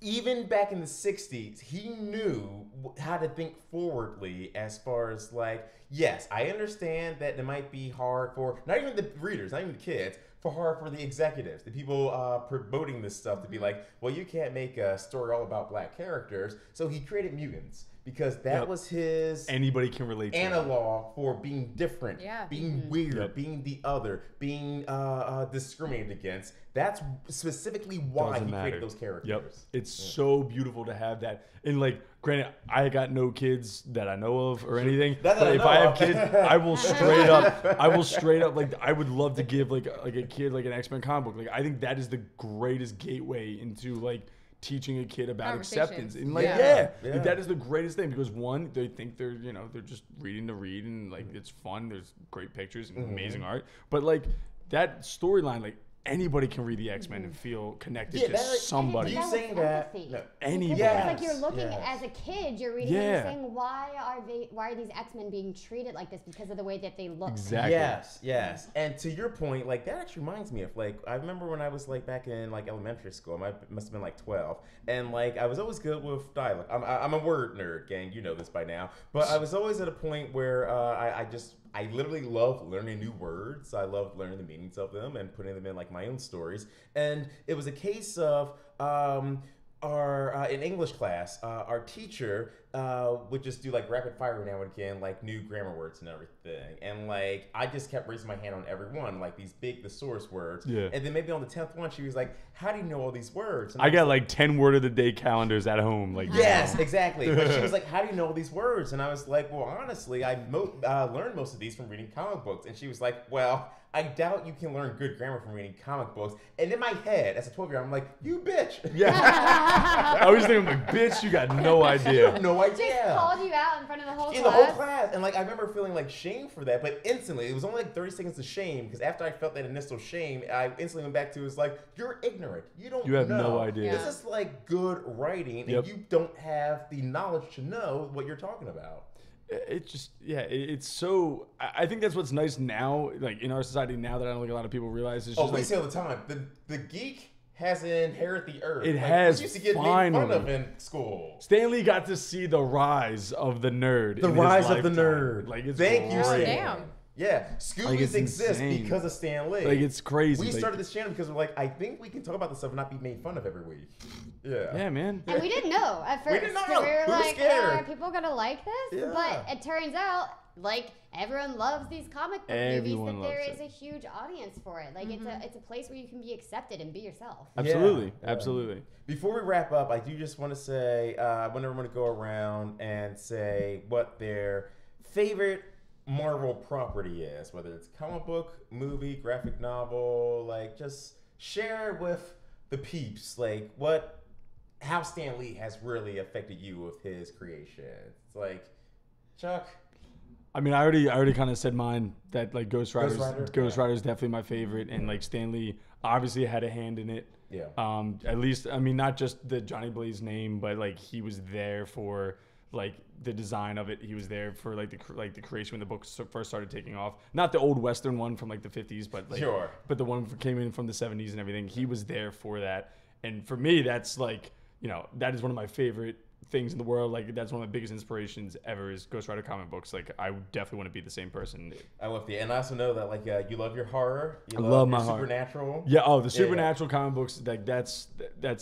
Even back in the 60s, he knew how to think forwardly as far as like, yes, I understand that it might be hard for, not even the readers, not even the kids, hard for the executives, the people promoting this stuff to be like, well, you can't make a story all about black characters. So he created mutants because that was his anybody can relate to. analog for being different, being weird, being the other, being discriminated against. That's specifically why Doesn't he matter. created those characters. Yep. It's so beautiful to have that. And like, granted, I got no kids that I know of or anything. That But I if know I have of. kids, I will straight up like I would love to give like a kid like an X-Men comic book. Like I think that is the greatest gateway into like teaching a kid about acceptance. And like Yeah. like, that is the greatest thing because one, they think they're just reading to read and like it's fun. There's great pictures and amazing art. But like that storyline, like anybody can read the X-Men and feel connected to somebody. You saying that? No. Anybody. Because it's like you're looking as a kid, you're reading and Yeah. you're saying, why are these X-Men being treated like this because of the way that they look? Exactly. Yes. And to your point, like that actually reminds me of like I remember when I was like back in like elementary school. I must have been like 12, and like I was always good with dialect. I'm a word nerd, gang. You know this by now. But I was always at a point where I literally love learning new words. I love learning the meanings of them and putting them in like my own stories. And it was a case of in English class, our teacher would just do like rapid fire now and again, like new grammar words and everything. And like I just kept raising my hand on every one, like these big thesaurus words. Yeah. And then maybe on the 10th one, she was like, "How do you know all these words?" And I got like 10 word of the day calendars at home. Like yes, exactly. But she was like, "How do you know all these words?" And I was like, "Well, honestly, I learned most of these from reading comic books." And she was like, "Well, I doubt you can learn good grammar from reading comic books." And in my head, as a 12-year-old, I'm like, "You bitch!" Yeah. I was thinking, like, bitch, you got no You idea. have no idea. Just called you out in front of the whole In class. the whole class. And like I remember feeling like shame for that, but instantly it was only like 30 seconds of shame because after I felt that initial shame, I instantly went back to it was like, "You're ignorant. You don't know. You have no idea." This is like good writing, Yep. and you don't have the knowledge to know what you're talking about. It just, it's so, I think that's what's nice now, like in our society now that I don't think a lot of people realize. It's just We like, say all the time, the geek has inherited the earth. It like, has we used to get made finally. fun of in school. Stan Lee got to see the rise of the nerd. The in his rise of the lifetime. nerd. Like, it's Thank you, great. Stan. Damn. Yeah, Scoobies Like, it's exist insane. because of Stan Lee. Like, it's crazy. We Like, started this channel because we're like, I think we can talk about this stuff and not be made fun of every week. Yeah. Yeah, man. And we didn't know at first. didn't know. So we were We were like, scared. are people going to like this? Yeah. But it turns out like everyone loves these comic book movies, that there is a huge audience for it. Like it's a place where you can be accepted and be yourself. Absolutely, absolutely. Before we wrap up, I do just want to say I want everyone to go around and say what their favorite Marvel property is, whether it's comic book, movie, graphic novel. Like, just share with the peeps, like how Stan Lee has really affected you with his creation. It's like, Chuck. I mean, I already kind of said mine, that like Ghost Rider is definitely my favorite, and like Stan Lee obviously had a hand in it. Yeah. At least, I mean, not just the Johnny Blaze name, but like he was there for like the design of it. He was there for like the creation when the book first started taking off. Not the old Western one from like the 50s, but like but the one that came in from the 70s and everything. He was there for that, and for me, that's like, you know, that is one of my favorite things in the world. Like, that's one of my biggest inspirations ever is Ghost Rider comic books. Like, I definitely want to be the same person. I love the, and I also know that like you love your horror. I love my supernatural. Yeah. Oh, the supernatural comic books. Like that's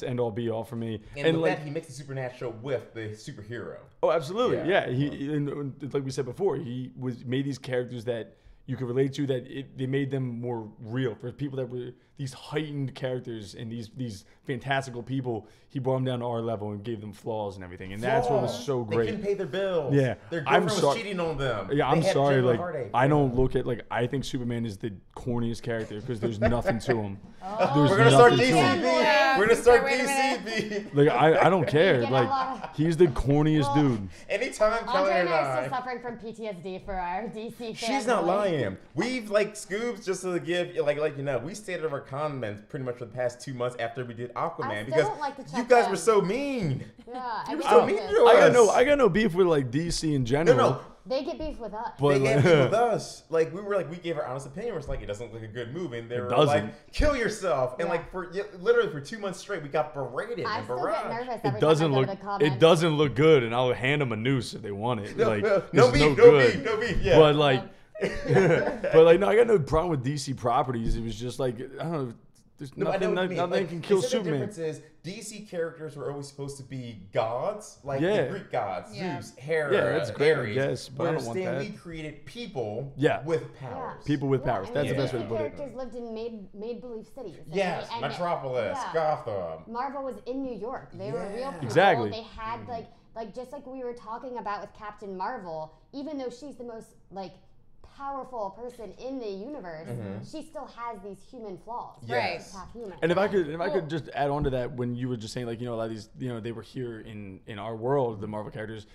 end all be all for me. And like, that he makes the supernatural with the superhero. Oh, absolutely. Yeah. He and like we said before, he made these characters that you could relate to, that they made them more real for people that were these heightened characters and these fantastical people. He brought them down to our level and gave them flaws and everything, and that's what was so great. They couldn't pay their bills. Yeah, their girlfriend was cheating on them. Yeah, I'm sorry. Like, I don't look at, like, I think Superman is the corniest character because there's nothing to him. We're gonna start DC. We're gonna start DC. Like, I don't care. Like, he's the corniest dude. Anytime Kelly Andre and I are still suffering from PTSD for our DC fans. She's not lying. We've like Scoobs, just to give like you know, we stayed at our comments pretty much for the past 2 months after we did Aquaman because you guys were so mean. Yeah, you were so mean to us. I got no beef with like DC in general. No. They get beef with us. They get beef with us. Like, we gave our honest opinion. We're like, it doesn't look like a good movie. And they were like, kill yourself. And like literally for 2 months straight, we got berated. I still get nervous every time I go to the comments. It doesn't look good, and I'll hand them a noose if they want it. Like, no beef. Yeah. But like, no, I got no problem with DC properties. It was just like, I don't know. There's nothing can kill Superman. The difference is DC characters were always supposed to be gods, like the Greek gods, Zeus, Hera, that's great, Ares. Yes, but I don't want Stan that. Lee created people with powers. People with powers. That's the best way to put it. Characters lived in made-believe cities. Yes, Metropolis, Gotham. Marvel was in New York. They were real people. Exactly. They had like just like we were talking about with Captain Marvel, even though she's the most like powerful person in the universe, she still has these human flaws. Right. She's half human. And if I could just add on to that, when you were just saying, like, you know, a lot of these, you know, they were here in our world, the Marvel characters.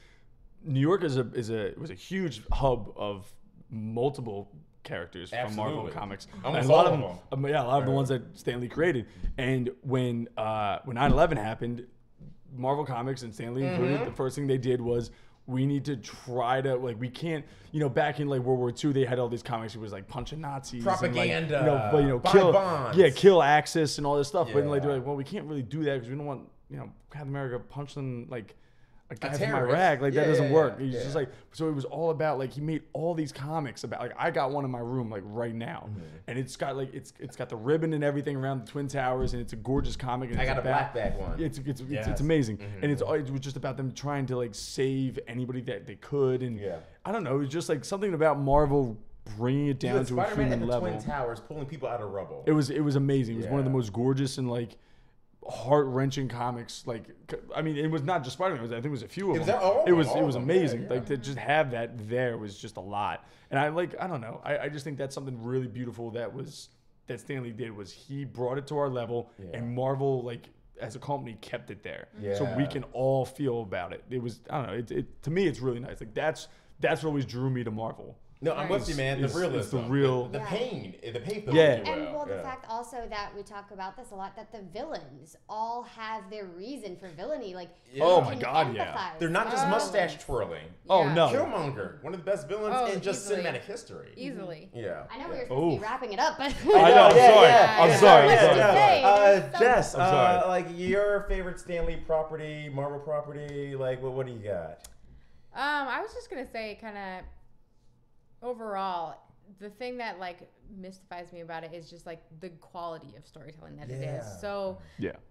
New York was a huge hub of multiple characters from Marvel comics. Almost and a lot all of them. A lot of the ones that Stan Lee created. And when 9/11 happened, Marvel Comics and Stan Lee included, the first thing they did was, we need to try to, like, we can't, you know, back in like World War II, they had all these comics. It was like punching Nazis, propaganda, and, like, kill Axis and all this stuff. But like, they're like, well, we can't really do that because we don't want, you know, Captain America punching like a guy from Iraq. Like, that doesn't work. He's just like, so it was all about, like, he made all these comics about, like, I got one in my room like right now, and it's got like it's got the ribbon and everything around the Twin Towers, and it's a gorgeous comic. And I got a black bag one. It's amazing, and it was just about them trying to like save anybody that they could, and I don't know, it was just like something about Marvel bringing it down to a human level. Twin Towers pulling people out of rubble. It was amazing. It was one of the most gorgeous and like heart-wrenching comics. Like, I mean, it was not just Spider-Man. I think it was a few of them. It was amazing. Like, to just have that there was just a lot. And I don't know. I just think that's something really beautiful that Stan Lee did, was he brought it to our level, and Marvel, like, as a company, kept it there. So we can all feel about it. It was, I don't know, it to me, it's really nice. Like, that's what always drew me to Marvel. No, I'm with you, man. The realism, it's the real, the pain. And the fact also that we talk about this a lot, that the villains all have their reason for villainy. Like, oh my God, they're not just mustache twirling. Oh no, Killmonger, one of the best villains in just cinematic history. Easily. Yeah. I know we were supposed to be wrapping it up, but I know. I'm sorry. Jess, like, your favorite Stan Lee property, Marvel property, like, what do you got? I was just gonna say, kind of. Overall, the thing that like mystifies me about it is just like the quality of storytelling that it is. So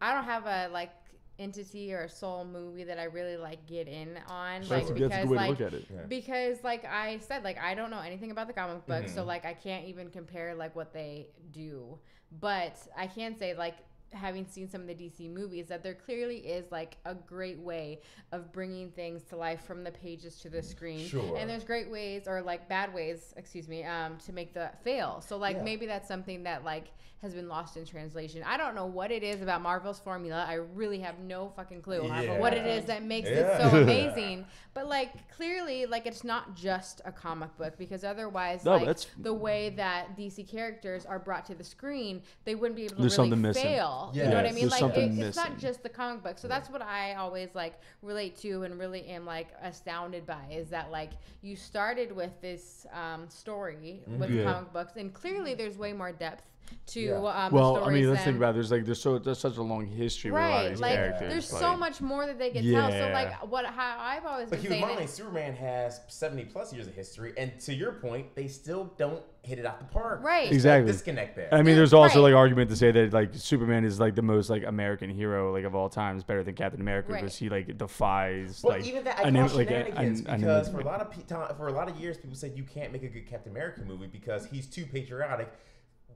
I don't have a like entity or a soul movie that I really like get in on. That's, Like that's a because good way to like look at it. because like I said, like I don't know anything about the comic book, so like I can't even compare like what they do. But I can say like having seen some of the DC movies that there clearly is like a great way of bringing things to life from the pages to the screen. Sure. And there's great ways or like bad ways, to make that fail. So like maybe that's something that like has been lost in translation. I don't know what it is about Marvel's formula. I really have no fucking clue what it is that makes it so amazing. But like clearly like it's not just a comic book, because otherwise the way that DC characters are brought to the screen, they wouldn't be able to really fail. Yeah. You know what I mean? There's Like something it's not missing. just the comic book. So that's what I always like relate to and really am like astounded by, is that like you started with this story with comic books, and clearly there's way more depth to well, I mean, let's think about it. There's such a long history with a lot of these like, characters. There's so much more that they can tell. So like how I've always been saying, like Superman has 70 plus years of history, and to your point, they still don't hit it out the park. Right. Exactly. Disconnect there. I mean, there's also like argument to say that like Superman is like the most like American hero like of all time. Is better than Captain America because he like defies like even that because for a lot of years people said you can't make a good Captain America movie because he's too patriotic.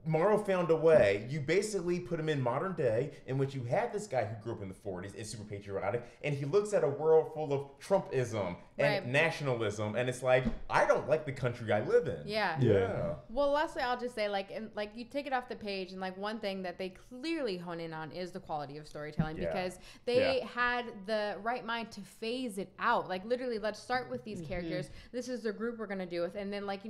Marvel found a way. You basically put him in modern day, in which you had this guy who grew up in the 40s, is super patriotic, and he looks at a world full of Trumpism and nationalism, and it's like, I don't like the country I live in. Yeah. Well, lastly, I'll just say, like you take it off the page, and like one thing that they clearly hone in on is the quality of storytelling, because they had the right mind to phase it out. Like literally, let's start with these characters. This is the group we're gonna do with, and then like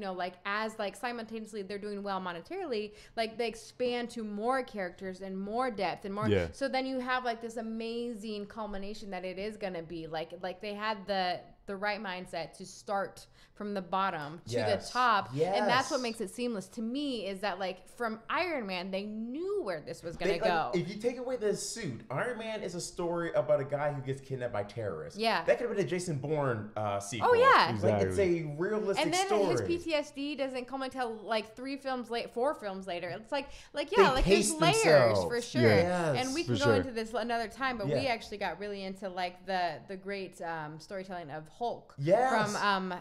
as like simultaneously they're doing well monetarily. Like they expand to more characters and more depth and more. So then you have like this amazing culmination that it is gonna be like they had the right mindset to start from the bottom to the top, and that's what makes it seamless to me. Is that like from Iron Man, they knew where this was gonna go. If you take away the suit, Iron Man is a story about a guy who gets kidnapped by terrorists. Yeah, that could have been a Jason Bourne sequel. Oh yeah, exactly. Like it's a realistic story. And then his PTSD doesn't come until like 4 films later. It's like there's layers for sure. And we can go into this another time, but we actually got really into like the great storytelling of Hulk from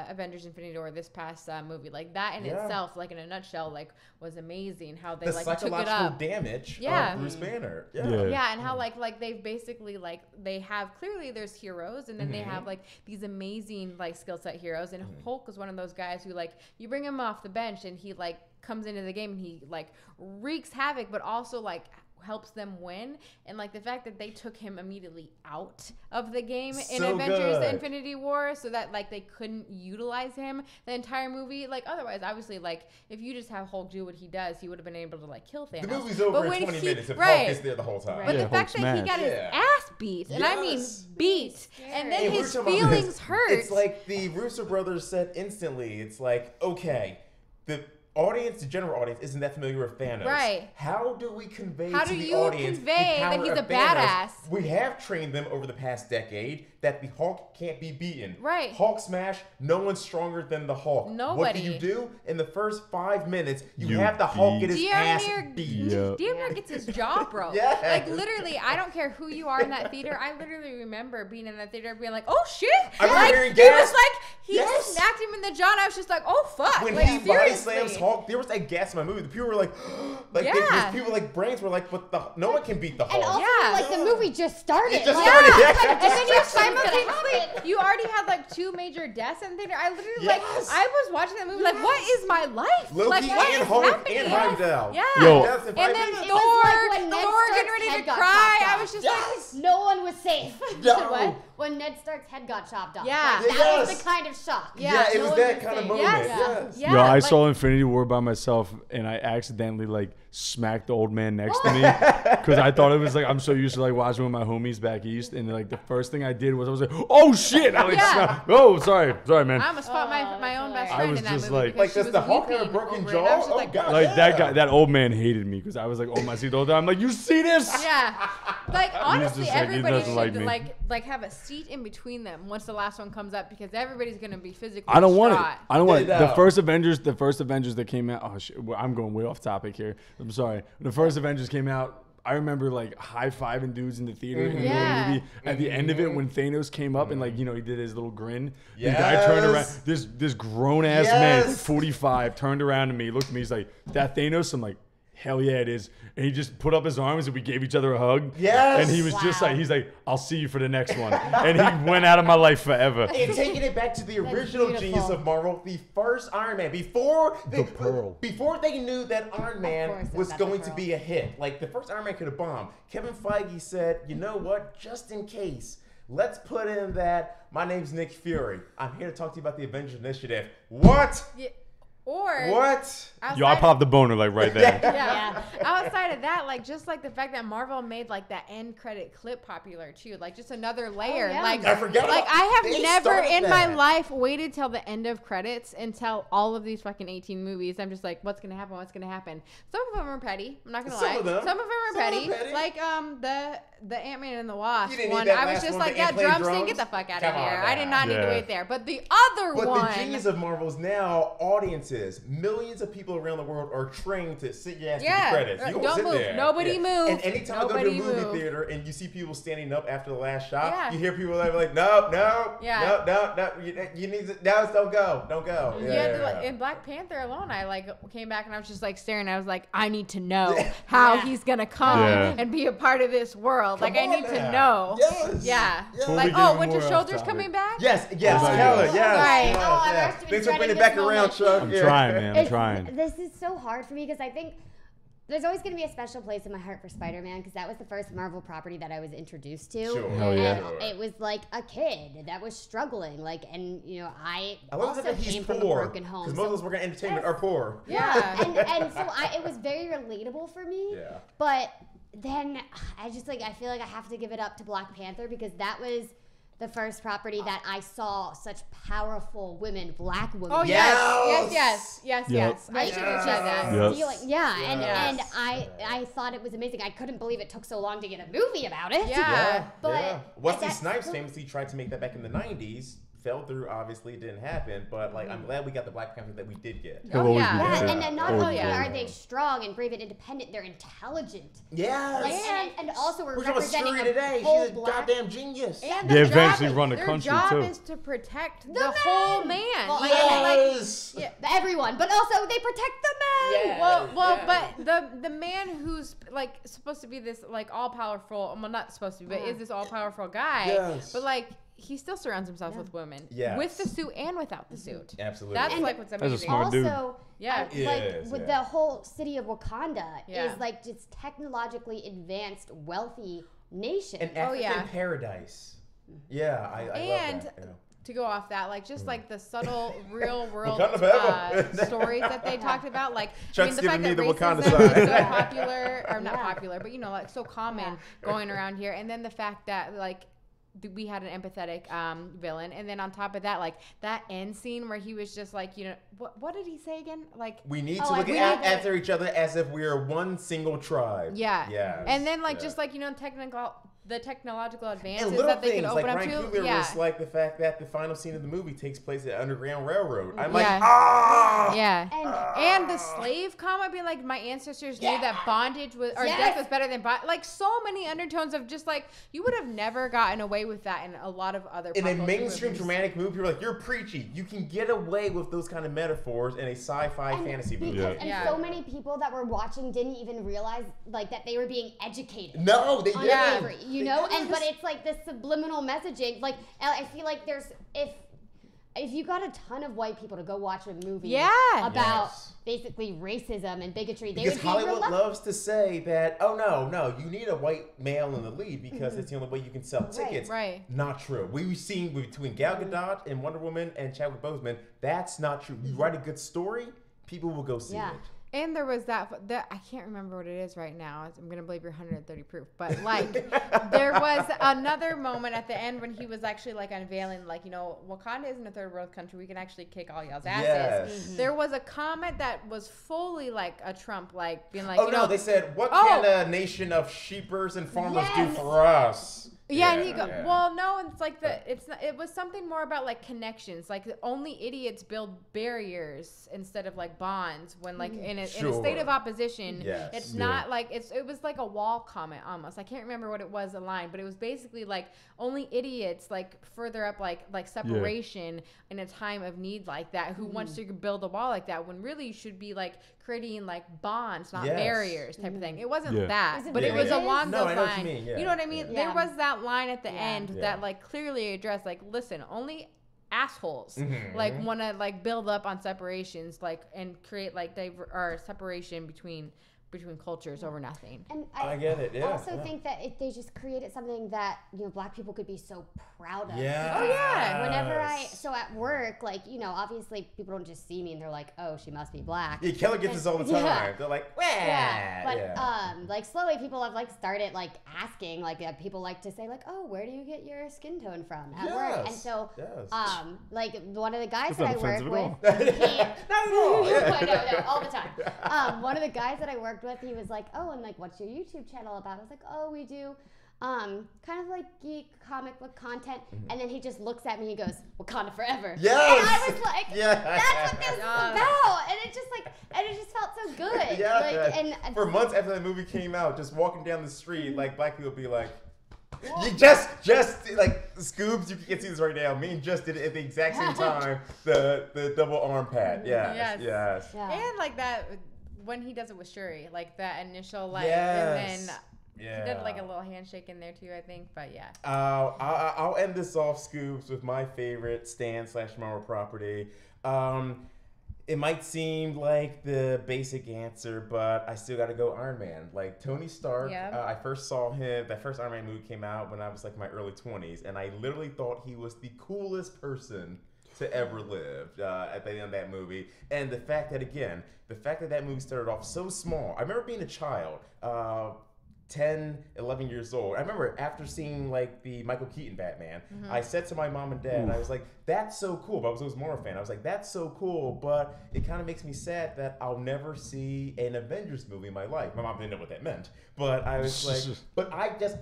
Avengers Infinity War, this past movie. Like that in itself, like in a nutshell, like was amazing how they like took it up. Damage of Bruce Banner. And how like they've basically like they have clearly there's heroes, and then they have like these amazing like skill set heroes, and Hulk is one of those guys who like you bring him off the bench and he like comes into the game and he like wreaks havoc, but also like helps them win. And like the fact that they took him immediately out of the game in Avengers Infinity War, so that like they couldn't utilize him the entire movie. Like otherwise, obviously, like if you just have Hulk do what he does, he would have been able to like kill Thanos. The movie's over in 20 minutes if Hulk is there the whole time. But the fact that he got his ass beat, and I mean beat, and then his feelings hurt. It's like the Russo brothers said instantly. It's like, okay, the general audience isn't that familiar with Thanos. Right. How do we convey to the audience that he's a badass? We have trained them over the past decade that the Hulk can't be beaten. Right. Hulk smash, no one's stronger than the Hulk. Nobody. What do you do? In the first 5 minutes, you have the Hulk get his ass beat. Damn gets his jaw broke. Like literally, I don't care who you are in that theater. I literally remember being in that theater being like, oh shit. I remember hearing he was like, he just smacked him in the jaw, and I was just like, oh fuck. When like, he body slams Hulk, there was a gas in my movie. The people were like, people like brains were like, but no one can beat the Hulk. And also, like the movie just started. It just started. And then you simultaneously, you already had like 2 major deaths in the theater. I literally I was watching that movie like, what is my life? Loki like, and Hulk and Heimdall. And then Thor getting ready to cry. I was just like, no one was safe. No. When Ned Stark's head got chopped off. Yeah. Like, that was the kind of shock. It was that kind of moment. Yo, I saw Infinity War by myself, and I accidentally like smacked the old man next to me because I thought it was like I'm so used to like watching with my homies back east, and like the first thing I did was I was like, oh shit! I like, oh sorry man. I almost fought my own best friend in that movie. Like does the Hulk have a broken jaw? Oh god! Like that guy, that old man hated me because I was like on my seat the whole time. I'm like, you see this? Yeah. Like honestly, just, like, everybody should like have a seat in between them once the last one comes up, because everybody's gonna be physically. I don't want it. I don't want it. No. The first Avengers that came out. Oh shit! I'm going way off topic here. I'm sorry. The first Avengers came out. I remember like high-fiving dudes in the theater in the Yeah. middle of the movie. At the end of it, when Thanos came up and like, you know, he did his little grin. Yes. The guy turned around. This grown-ass man, Yes. 45, turned around to me, looked at me. He's like, "That Thanos?" I'm like, "Hell yeah, it is." And he just put up his arms and we gave each other a hug. Yes. And he was just like, he's like, "I'll see you for the next one." And he went out of my life forever. And taking it back to the original beautiful. genius of Marvel, the first Iron Man, before Pearl. before they knew that Iron Man course it was got the going to Pearl. be a hit, like the first Iron Man could have bombed, Kevin Feige said, "You know what? Just in case, let's put in that my name's Nick Fury. I'm here to talk to you about the Avengers Initiative." What? Yeah. Or What? Yo, I popped the boner like right there. Yeah. Outside of that, like just like the fact that Marvel made like that end credit clip popular too, like just another layer. yeah. Like I forgot like about- I have they never started in my that. life waited till the end of credits until all of these fucking 18 movies. I'm just like, what's gonna happen? What's gonna happen? Some of them are petty. I'm not gonna Some lie. of them. Some of them are Some petty. are petty. Like the Ant-Man and the Wasp You didn't one. need that I was last just one, like, the yeah, Ant playing drums, drums? get the fuck out Come of on here. I did now. not need to Yeah. wait there. But the other But one. the genius of Marvel is now audiences, millions of people around the world are trained to sit your ass to Yeah. the credits. You Don't sit move. there. Nobody move. And anytime I go to a Nobody movie move. theater and you see people standing up after the last shot, Yeah. you hear people that are like, "No, no, Yeah. no, you need to, no, don't go, don't go." In Black Panther alone, I like came back and I was just like staring. I was like, I need to know how he's gonna come Yeah. and be a part of this world. Come like I on need to now. know. Yes. Yeah. Yes. Before Like, we get oh, even Winter more Soldier's off coming topic. back. Yes, Oh, Keller, yes. yes. Right. yes, Oh, I've yes. actually been Thanks for dreading bringing it this back around, moment. Chuck. I'm Yeah. trying, man. I'm It's- trying. This is so hard for me because I think there's always going to be a special place in my heart for Spider-Man because that was the first Marvel property that I was introduced to. Sure. Hell yeah. And it was like a kid that was struggling. Like, and you know, I love also that he's came from a poor broken home. because most of us work in entertainment are poor. Yeah. and so it was very relatable for me. Yeah. But then I just like I feel like I have to give it up to Black Panther because that was the first property that I saw such powerful women, black women. Oh Yes. yes. Yep. I should have said that. Yep. Yeah, Yes. and I thought it was amazing. I couldn't believe it took so long to get a movie about it. Yeah. But Wesley that's Snipes still- famously tried to make that back in the 90s. Fell through, obviously, it didn't happen. But like, I'm glad we got the Black Panther that we did get. He'll Oh, always yeah. be Yeah, good. and then not Always only be good. are they strong and brave and independent, they're intelligent. Yes. Like, and also we're We're talking about representing Shuri today. a whole She's a black. goddamn genius. And They their eventually job- run the their country, job too. is to protect the, man. whole man. Well, Like, Yes. yeah. Everyone, but also they protect the men. Yeah. Well, Yeah. but the man who's like supposed to be this like all powerful, well, not supposed to be, but is this all powerful guy? Yes. But like he still surrounds himself with women, Yes. with the suit and without the suit. Absolutely. That's And like what's a amazing. smart dude. Also, Yeah. It like is, with yeah. the whole city of Wakanda Yeah. is like just technologically advanced, wealthy nation. An African yeah. paradise. Yeah, I And love that. Yeah. to go off that, like just like the subtle real world Wakanda forever. stories that they talked about, like Chuck's the giving fact me that the Wakanda racism side. is so popular, or not Yeah. popular, but you know, like so common going around here, and then the fact that like we had an empathetic villain, and then on top of that, like that end scene where he was just like, you know, what did he say again? Like We need Oh, to look we at need to- after each other as if we are one single tribe. yeah, Yes. and then like Yeah. just like you know the technological advances And little that they things can like open up Ryan to, Coogler yeah. was like the fact that the final scene of the movie takes place at Underground Railroad. I'm like, Yeah. ah! Yeah. And And the slave comment being like, my ancestors knew Yeah. that bondage was, or Yes. death was better than bondage. Like so many undertones of just like, you would have never gotten away with that in a lot of other In pop a culture mainstream movies. dramatic movie, you're like, you're preachy. You can get away with those kind of metaphors in a sci-fi fantasy movie. because, Yeah. and Yeah. so many people that were watching didn't even realize like that they were being educated. No, they On didn't. slavery, you know, and but it's like this subliminal messaging. Like I feel like there's if you got a ton of white people to go watch a movie Yeah. about Yes. basically racism and bigotry, they Because would be Hollywood reluctant. loves to say that, oh no, you need a white male in the lead because it's the only way you can sell tickets. Right. Not true. We've seen between Gal Gadot and Wonder Woman and Chadwick Boseman, that's not true. You write a good story, people will go see Yeah. it. And there was that I can't remember what it is right now. I'm going to believe you're 130 proof. But like, there was another moment at the end when he was actually like unveiling, like, you know, Wakanda isn't a third world country. We can actually kick all y'all's asses. Yes. There was a comment that was fully like a Trump, like being like, Oh you no, know, they said, what Oh. can a nation of sheepers and farmers do Yes. for us? Yeah, and he go. Well, no, it's like it was something more about like connections. Like only idiots build barriers instead of like bonds. When like in a state of opposition, it's not like it was like a wall comment almost. I can't remember what it was, a line, but it was basically like only idiots like further up like separation in a time of need like that. Who wants to build a wall like that when really you should be like creating like bonds, not barriers type of thing. It wasn't that, but it was along those lines. You know what I mean? There was that line at the end that like clearly addressed like, listen, only assholes like want to like build up on separations like and create like or separation between cultures over nothing. And I get it. Yeah. I also think that they just created something that Black people could be so proud of. Yeah. Oh yeah. Whenever at work, like obviously people don't just see me and they're like, oh, she must be Black. Yeah, Keller gets this all the time. Yeah. They're like, wah. Yeah. But like slowly people have like started like asking, like people like to say like, oh, where do you get your skin tone from at work? And so like one of the guys that I work with, not at all. No, all the time. One of the guys that I worked with, he was like, oh, and like, what's your YouTube channel about? I was like, oh, we do kind of like geek comic book content. And then he just looks at me, he goes, Wakanda forever. Yes. And I was like, that's what this is about. And it just felt so good. And for months after that movie came out, just walking down the street, like Black people would be like, you just like Scoobs, you can see this right now. Me and Jess did it at the exact same time. The double arm pat. Yes. And like that when he does it with Shuri, like that initial like, and then he did like a little handshake in there too, I think. But I'll end this off, Scoobs, with my favorite Stan/Marvel property. It might seem like the basic answer, but I still got to go Iron Man. Like Tony Stark, I first saw him, that first Iron Man movie came out when I was like in my early 20s, and I literally thought he was the coolest person to ever live at the end of that movie. And the fact that movie started off so small. I remember being a child, 10, 11 years old. I remember after seeing like the Michael Keaton Batman, I said to my mom and dad, I was like, that's so cool. But I was more a fan. I was like, that's so cool, but it kind of makes me sad that I'll never see an Avengers movie in my life. My mom didn't know what that meant. But I was like,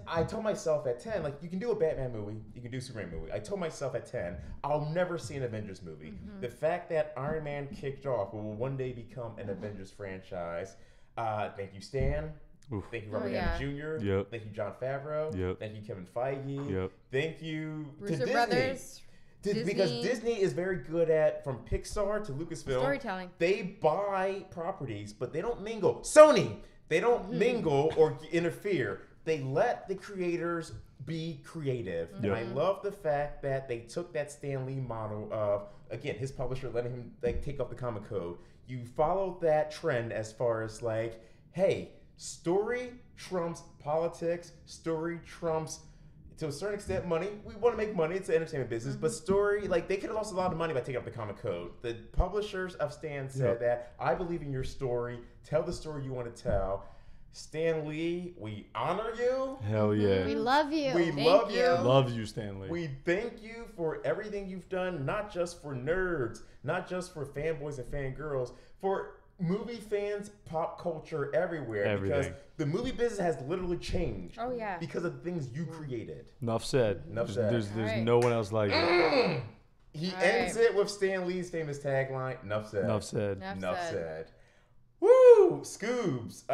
I told myself at 10, like, you can do a Batman movie, you can do a Superman movie. I told myself at 10, I'll never see an Avengers movie. The fact that Iron Man kicked off will one day become an Avengers franchise. Thank you, Stan. Oof. Thank you, Robert Downey Jr. Yep. Thank you, John Favreau. Yep. Thank you, Kevin Feige. Yep. Thank you to Disney. Brothers. Because Disney is very good at, from Pixar to Lucasfilm, storytelling. They buy properties, but they don't mingle. Sony, they don't mingle or interfere. They let the creators be creative. And I love the fact that they took that Stan Lee model of, again, his publisher letting him like take up the comic code. You followed that trend as far as like, hey, story trumps politics. Story trumps, to a certain extent, money. We want to make money. It's an entertainment business. But story, like, they could have lost a lot of money by taking up the comic code. The publishers of Stan said that, I believe in your story. Tell the story you want to tell. Stan Lee, we honor you. Hell yeah. We love you. We love you. Love you, Stan Lee. We thank you for everything you've done, not just for nerds, not just for fanboys and fangirls, for movie fans, pop culture, everywhere. Because the movie business has literally changed. Oh, yeah. Because of the things you created. Enough said. There's no one else like it. He ends it with Stan Lee's famous tagline, enough said. Enough said. Enough said. Woo! Scoobs.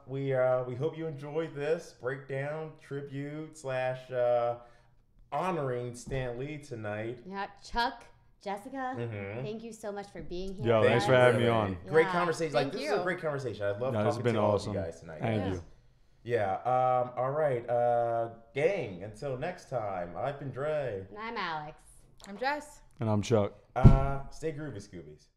We hope you enjoyed this breakdown, tribute / honoring Stan Lee tonight. Yeah, Chuck, Jessica, thank you so much for being here. Yo, thanks for having me on. Great conversation. This is a great conversation. I love talking to all of you guys tonight. Thank you. Yeah. All right. Gang, until next time, I've been Dre. And I'm Alex. I'm Jess. And I'm Chuck. Stay groovy, Scoobies.